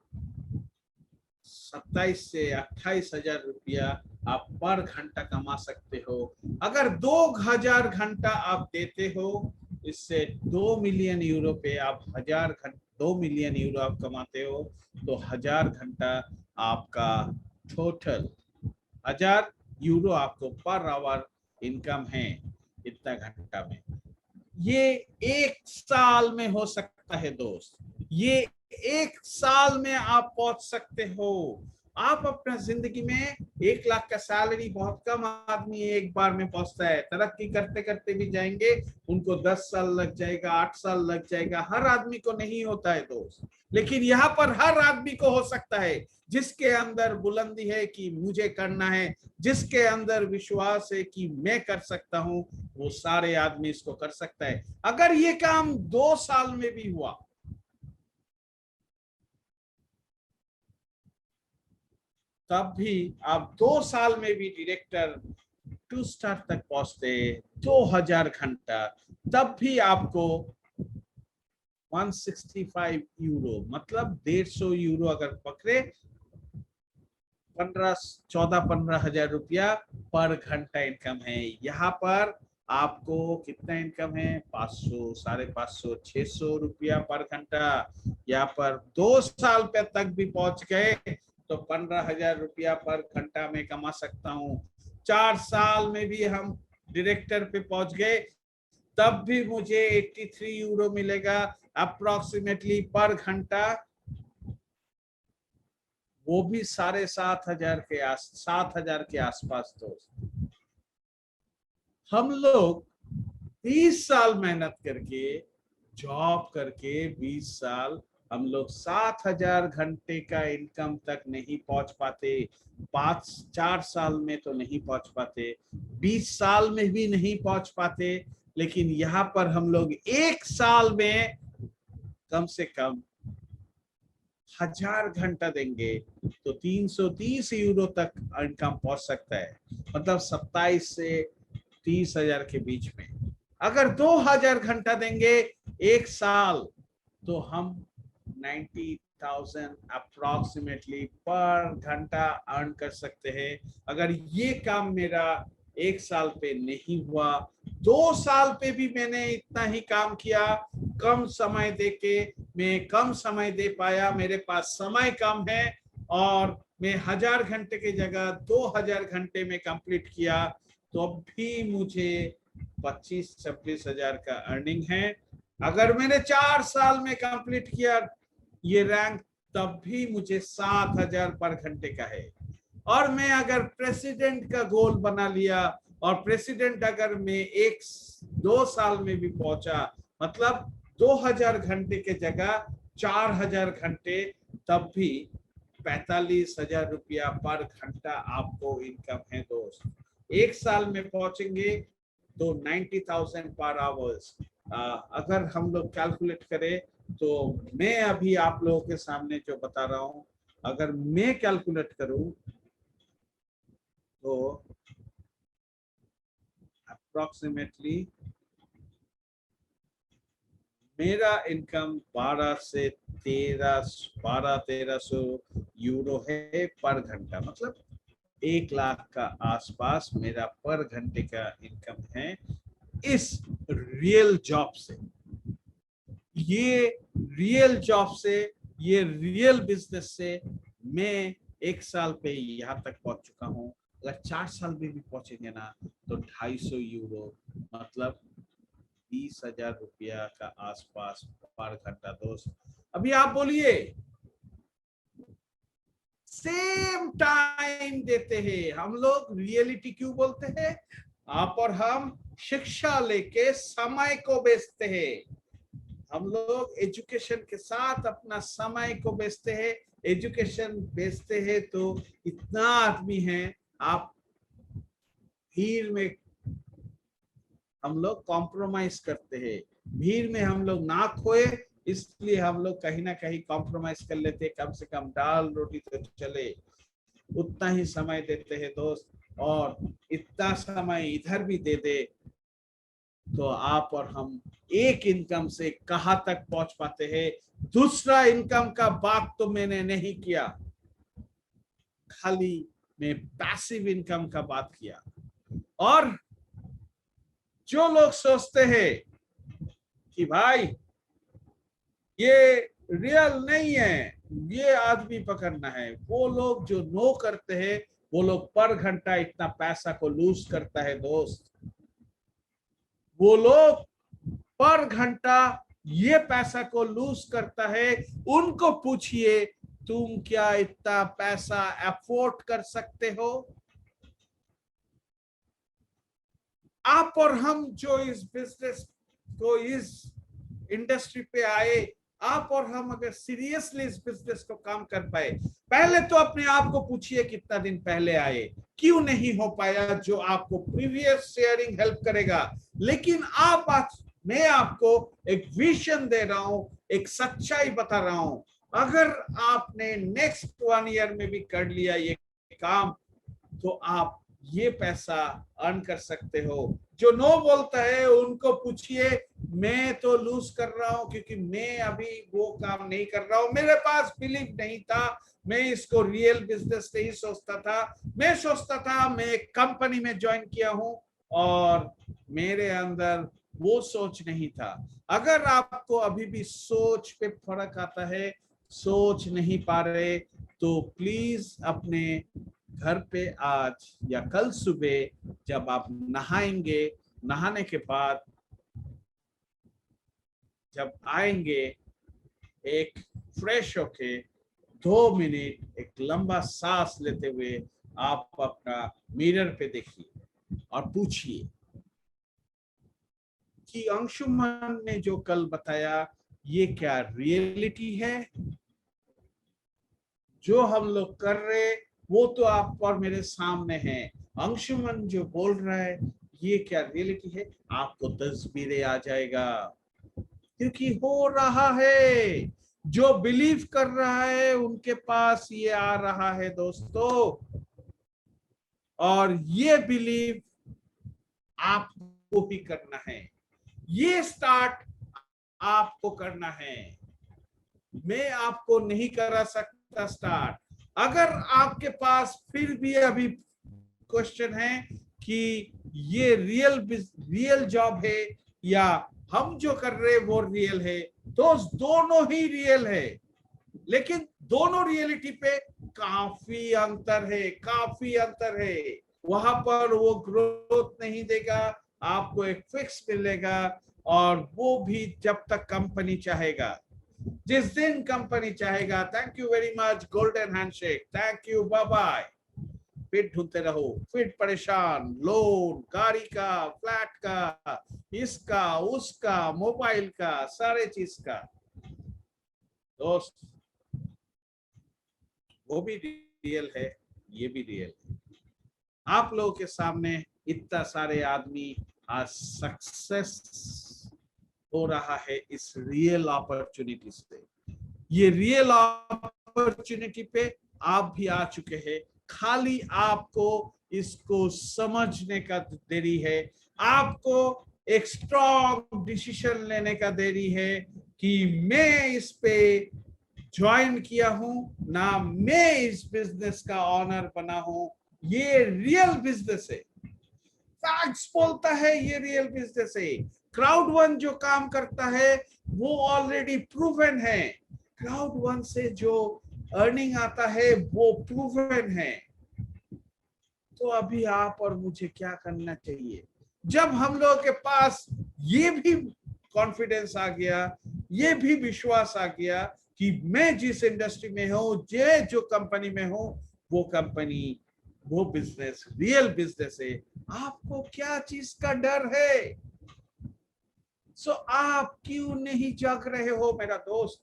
27 से 28 हजार रुपया आप पर घंटा कमा सकते हो। अगर 2000 घंटा आप देते हो, इससे 2 मिलियन यूरो पे आप 2 मिलियन यूरो आप कमाते हो, तो 1000 घंटा आपका टोटल 1000 यूरो आपको पर आवर इनकम है इतना घंटा में। ये 1 साल में हो सकता है दोस्त, ये 1 साल में आप पहुंच सकते हो। आप अपना जिंदगी में 1 लाख का सैलरी बहुत कम आदमी एक बार में पहुंचता है। तरक्की करते करते भी जाएंगे, उनको 10 साल लग जाएगा, 8 साल लग जाएगा। हर आदमी को नहीं होता है दोस्त, लेकिन यहाँ पर हर आदमी को हो सकता है जिसके अंदर बुलंदी है कि मुझे करना है, जिसके अंदर विश्वास है कि मैं कर सकता हूं, वो सारे आदमी इसको कर सकता है। अगर ये काम 2 साल में भी हुआ तब भी आप 2 साल में भी डायरेक्टर 2 स्टार तक पहुंचते 2000 घंटा, तब भी आपको 165 यूरो मतलब 150 यूरो अगर पकड़े 15 हजार रुपया पर घंटा इनकम है। यहाँ पर आपको कितना इनकम है? 500, 550, 600 रुपया पर घंटा। यहाँ पर 2 साल पे तक भी पहुंच गए तो 15,000 रुपया पर घंटा में कमा सकता हूँ। 4 साल में भी हम डायरेक्टर पे पहुंच गए तब भी मुझे 83 यूरो मिलेगा अप्रोक्सीमेटली पर घंटा, वो भी 7,500 के आसपास। दोस्त हम लोग 30 साल मेहनत करके जॉब करके 20 साल हम लोग 7,000 घंटे का इनकम तक नहीं पहुंच पाते। 4 साल में तो नहीं पहुंच पाते, 20 साल में भी नहीं पहुंच पाते, लेकिन यहाँ पर हम लोग 1 साल में कम से कम 1000 घंटा देंगे तो 330 यूरो तक इनकम पहुंच सकता है, मतलब 27 से 30,000 के बीच में। अगर 2000 घंटा देंगे 1 साल तो हम 90,000 अप्रोक्सीमेटली पर घंटा अर्न कर सकते हैं। अगर ये काम मेरा 1 साल पे नहीं हुआ, 2 साल पे भी मैंने इतना ही काम किया, कम समय देके मैं कम समय दे पाया, मेरे पास समय कम है और मैं 1000 घंटे की जगह 2000 घंटे में कंप्लीट किया, तो अब भी मुझे 25-26 हजार का अर्निंग है। अगर मैंने 4 साल में कंप्लीट किया ये रैंक, तब भी मुझे 7,000 पर घंटे का है। और मैं अगर प्रेसिडेंट का गोल बना लिया और प्रेसिडेंट अगर मैं 1-2 साल में भी पहुंचा, मतलब 2000 घंटे के जगह 4000 घंटे तब भी 45,000 रुपया पर घंटा आपको इनकम है दोस्त। एक साल में पहुंचेंगे तो 90,000 पर आवर्स। अगर हम लोग कैलकुलेट करें तो मैं अभी आप लोगों के सामने जो बता रहा हूं, अगर मैं कैलकुलेट करूं तो अप्रोक्सीमेटली मेरा इनकम 1200 यूरो है पर घंटा, मतलब 1 लाख का आसपास मेरा पर घंटे का इनकम है इस रियल जॉब से। ये रियल जॉब से, ये रियल बिजनेस से मैं 1 साल पे यहाँ तक पहुंच चुका हूँ। अगर 4 साल में भी पहुंचेंगे ना तो 250 यूरो, मतलब 20,000 रुपया का आसपास पर घंटा दोस्त। अभी आप बोलिए, सेम टाइम देते हैं हम लोग, रियलिटी क्यों बोलते हैं? आप और हम शिक्षा लेके समय को बेचते हैं। हम लोग एजुकेशन के साथ अपना समय को बेचते हैं। एजुकेशन बेचते हैं तो इतना आदमी है, आप भीड़ में हम लोग कॉम्प्रोमाइज करते हैं। भीड़ में हम लोग ना खोए, इसलिए हम लोग कहीं ना कहीं कॉम्प्रोमाइज कर लेते हैं। कम से कम दाल रोटी तो चले, उतना ही समय देते हैं दोस्त। और इतना समय इधर भी दे दे तो आप और हम एक इनकम से कहां तक पहुंच पाते हैं। दूसरा इनकम का बात तो मैंने नहीं किया, खाली मैं पैसिव इनकम का बात किया। और जो लोग सोचते हैं कि भाई ये रियल नहीं है, ये आदमी पकड़ना है, वो लोग जो नो करते हैं वो लोग पर घंटा इतना पैसा को लूज करता है दोस्त। वो लोग पर घंटा ये पैसा को लूज करता है। उनको पूछिए, तुम क्या इतना पैसा अफोर्ड कर सकते हो? आप और हम जो इस बिजनेस को, इस इंडस्ट्री पे आए, आप और हम अगर सीरियसली इस बिजनेस को काम कर पाए, पहले तो अपने आप को पूछिए कितना दिन पहले आए, क्यों नहीं हो पाया जो आपको प्रीवियस शेयरिंग हेल्प करेगा। लेकिन आप आज, मैं आपको एक विजन दे रहा हूं, एक सच्चाई बता रहा हूं। अगर आपने नेक्स्ट 1 ईयर में भी कर लिया ये काम तो आप ये पैसा अर्न कर सकते हो। जो नो बोलता है उनको पूछिए, मैं तो लूज कर रहा हूं क्योंकि मैं अभी वो काम नहीं कर रहा हूं, मेरे पास बिलीव नहीं था, मैं इसको रियल बिजनेस नहीं सोचता था। मैं सोचता था, मैं एक कंपनी में ज्वाइन किया हूं और मेरे अंदर वो सोच नहीं था। अगर आपको अभी भी सोच पे फर्क आता है, सोच नहीं पा रहे, तो प्लीज अपने घर पे आज या कल सुबह जब आप नहाएंगे, नहाने के बाद जब आएंगे, एक फ्रेश होके 2 मिनट एक लंबा सांस लेते हुए आप अपना मिरर पे देखिए और पूछिए कि अंशुमन ने जो कल बताया ये क्या रियलिटी है? जो हम लोग कर रहे वो तो आप और मेरे सामने है। अंशुमन जो बोल रहा है ये क्या रियलिटी है? आपको तस्वीरें आ जाएगा, क्योंकि हो रहा है। जो बिलीव कर रहा है उनके पास ये आ रहा है दोस्तों। और ये बिलीव आपको भी करना है, ये स्टार्ट आपको करना है। मैं आपको नहीं करा सकता स्टार्ट। अगर आपके पास फिर भी अभी क्वेश्चन है कि ये रियल जॉब है या हम जो कर रहे वो रियल है, तो दोनों ही रियल है। लेकिन दोनों रियलिटी पे काफी अंतर है, काफी अंतर है। वहां पर वो ग्रोथ नहीं देगा, आपको एक फिक्स मिलेगा, और वो भी जब तक कंपनी चाहेगा। जिस दिन कंपनी चाहेगा। Thank you very much, golden handshake, thank you, bye bye. फिर ढूंढते रहो, फिर परेशान, लोन, गाड़ी का, फ्लैट का, इसका उसका, मोबाइल का, सारे चीज का। दोस्त वो भी रियल है, ये भी रियल है। आप लोगों के सामने इतना सारे आदमी आज सक्सेस हो रहा है इस रियल अपॉर्चुनिटी से। ये रियल अपॉर्चुनिटी पे आप भी आ चुके हैं, खाली आपको इसको समझने का देरी है, आपको एक स्ट्रॉन्ग डिसीजन लेने का देरी है कि मैं इस पे ज्वाइन किया हूं ना, मैं इस बिजनेस का ऑनर बना हूं। ये रियल बिजनेस है, फैक्ट्स बोलता है ये रियल बिजनेस है। क्राउड वन जो काम करता है वो ऑलरेडी प्रूवन है, क्राउड वन से जो अर्निंग आता है वो प्रूवन है। तो अभी आप और मुझे क्या करना चाहिए? जब हम लोगों के पास ये भी कॉन्फिडेंस आ गया, ये भी विश्वास आ गया कि मैं जिस इंडस्ट्री में हूं, जो कंपनी में हूं, वो कंपनी, वो बिजनेस रियल बिजनेस है, आपको क्या चीज का डर है? सो आप क्यों नहीं जग रहे हो मेरा दोस्त?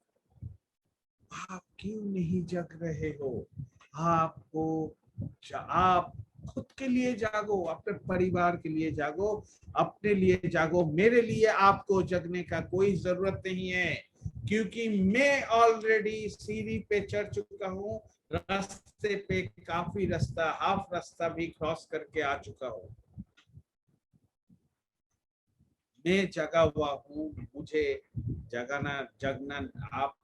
आप क्यों नहीं जग रहे हो? आपको, आप खुद के लिए जागो, अपने परिवार के लिए जागो, अपने लिए जागो। मेरे लिए आपको जगने का कोई जरूरत नहीं है, क्योंकि मैं ऑलरेडी सीढ़ी पे चढ़ चुका हूँ, रास्ते पे काफी रास्ता, हाफ रास्ता भी क्रॉस करके आ चुका हूँ। मैं जगा हुआ हूँ, मुझे जगना आप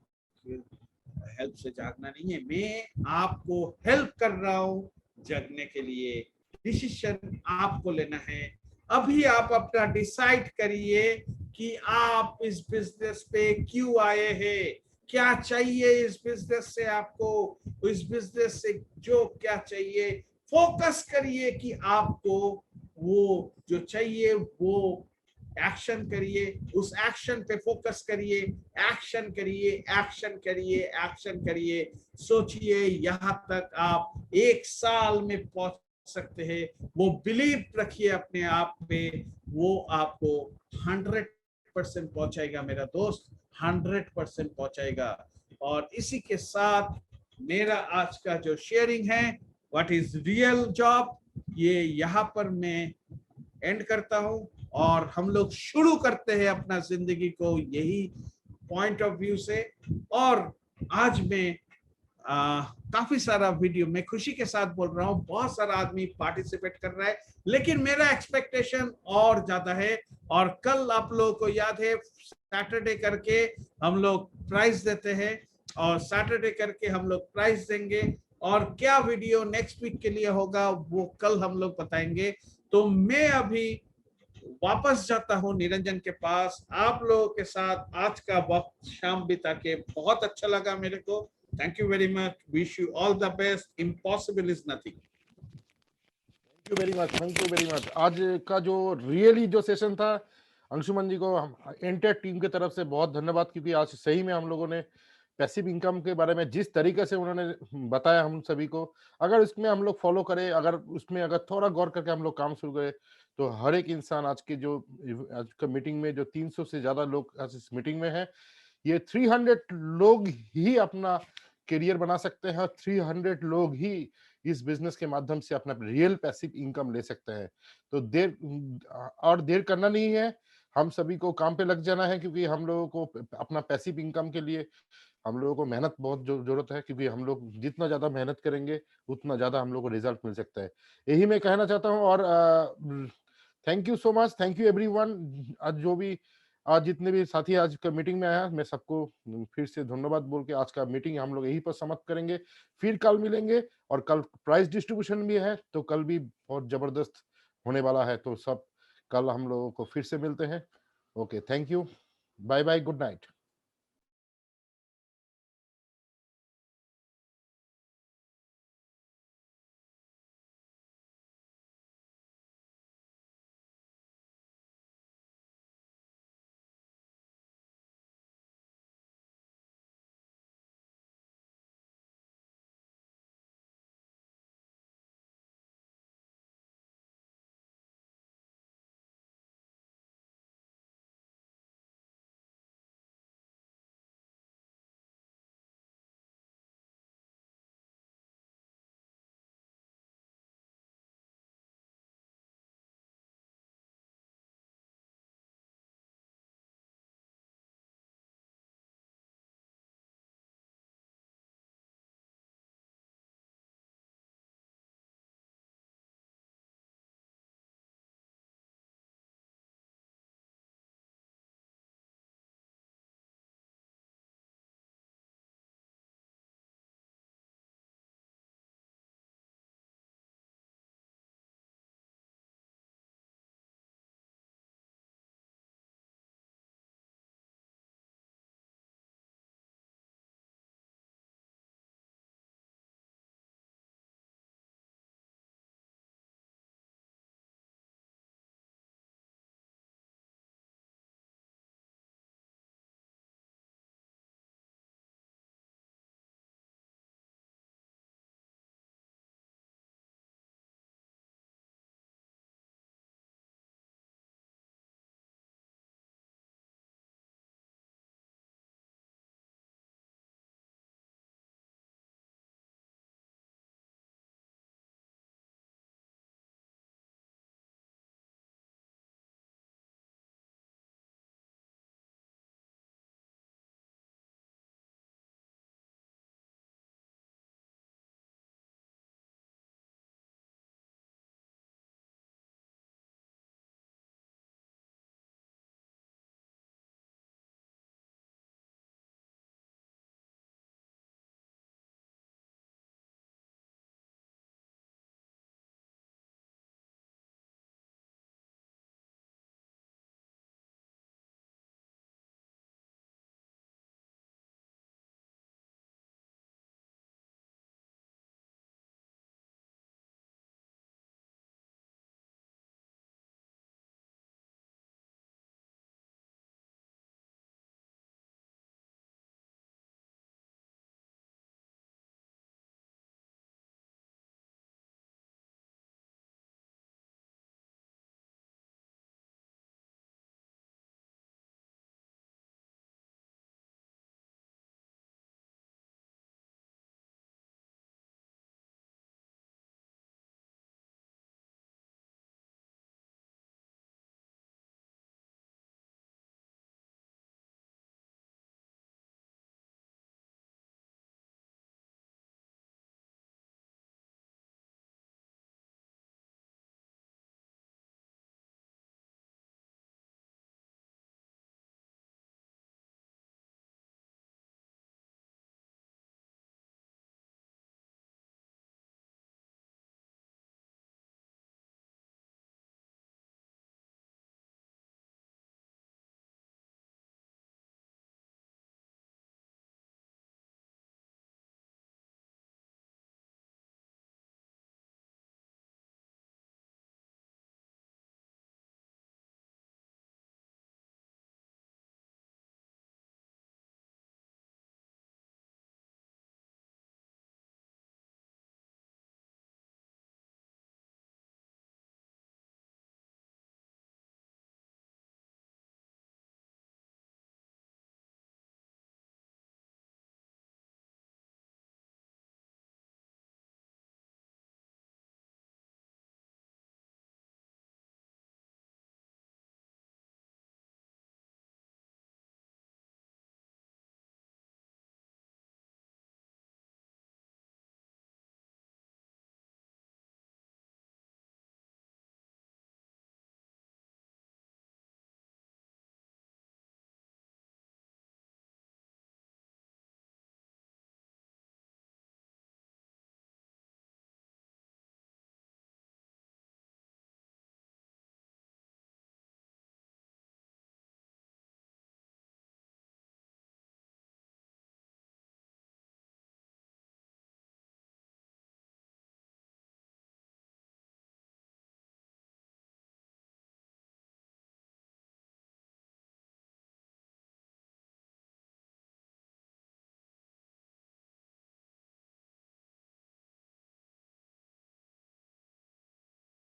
हेल्प से जागना नहीं है, मैं आपको हेल्प कर रहा हूँ जगने के लिए। डिसीजन आपको लेना है। अभी आप अपना डिसाइड करिए कि आप इस बिजनेस पे क्यों आए हैं, क्या चाहिए इस बिजनेस से आपको, इस बिजनेस से जो क्या चाहिए, फोकस करिए कि आपको वो जो चाहिए वो एक्शन करिए, उस एक्शन पे फोकस करिए, एक्शन करिए, एक्शन करिए, एक्शन करिए। सोचिए यहाँ तक आप 1 साल में पहुंच सकते हैं, वो बिलीव रखिए अपने आप पे, वो आपको 100% पहुंचाएगा मेरा दोस्त, 100% पहुंचाएगा। और इसी के साथ मेरा आज का जो शेयरिंग है, व्हाट इज रियल जॉब, ये यहाँ पर मैं एंड करता हूं, और हम लोग शुरू करते हैं अपना जिंदगी को यही पॉइंट ऑफ व्यू से। और आज मैं काफी सारा वीडियो मैं खुशी के साथ बोल रहा हूँ, बहुत सारा आदमी पार्टिसिपेट कर रहा है, लेकिन मेरा एक्सपेक्टेशन और ज्यादा है। और कल आप लोगों को याद है, सैटरडे करके हम लोग प्राइज देते हैं, और सैटरडे करके हम लोग प्राइज देंगे, और क्या वीडियो नेक्स्ट वीक के लिए होगा वो कल हम लोग बताएंगे। तो मैं अभी वापस जाता हूं निरंजन के पास। आप लोगों के साथ आज का वक्त शाम बिता के बहुत अच्छा लगा मेरे को। Thank you very much, wish you all the best, impossible is nothing. Thank you very much, thank you very much. आज का जो रियली जो सेशन था, अंशुमन जी को हम एंटायर टीम की तरफ से बहुत धन्यवाद, क्योंकि आज सही में हम लोगों ने पैसिव इनकम के बारे में जिस तरीके से उन्होंने बताया हम सभी को, अगर इसमें हम लोग फॉलो करें, अगर उसमें अगर थोड़ा गौर करके हम लोग काम शुरू करें, तो हर एक इंसान आज की जो आज का मीटिंग में जो 300 से ज्यादा लोग आज इस मीटिंग में है, ये 300 लोग ही अपना करियर बना सकते हैं, 300 लोग ही इस बिजनेस के माध्यम से अपना रियल पैसिव इनकम ले सकते हैं। तो देर करना नहीं है, हम सभी को काम पे लग जाना है, क्योंकि हम लोगों को अपना पैसिव इनकम के लिए हम लोगों को मेहनत बहुत जरूरत है, क्योंकि हम लोग जितना ज्यादा मेहनत करेंगे उतना ज्यादा हम लोग को रिजल्ट मिल सकता है। यही मैं कहना चाहता हूँ। और thank you so much, thank you everyone. आज जो भी आज जितने भी साथी आज का मीटिंग में आया, मैं सबको फिर से धन्यवाद बोल के आज का मीटिंग हम लोग यहीं पर समाप्त करेंगे। फिर कल मिलेंगे, और कल प्राइज डिस्ट्रीब्यूशन भी है, तो कल भी बहुत जबरदस्त होने वाला है। तो सब कल हम लोगों को फिर से मिलते हैं। Okay, thank you, bye bye, good night.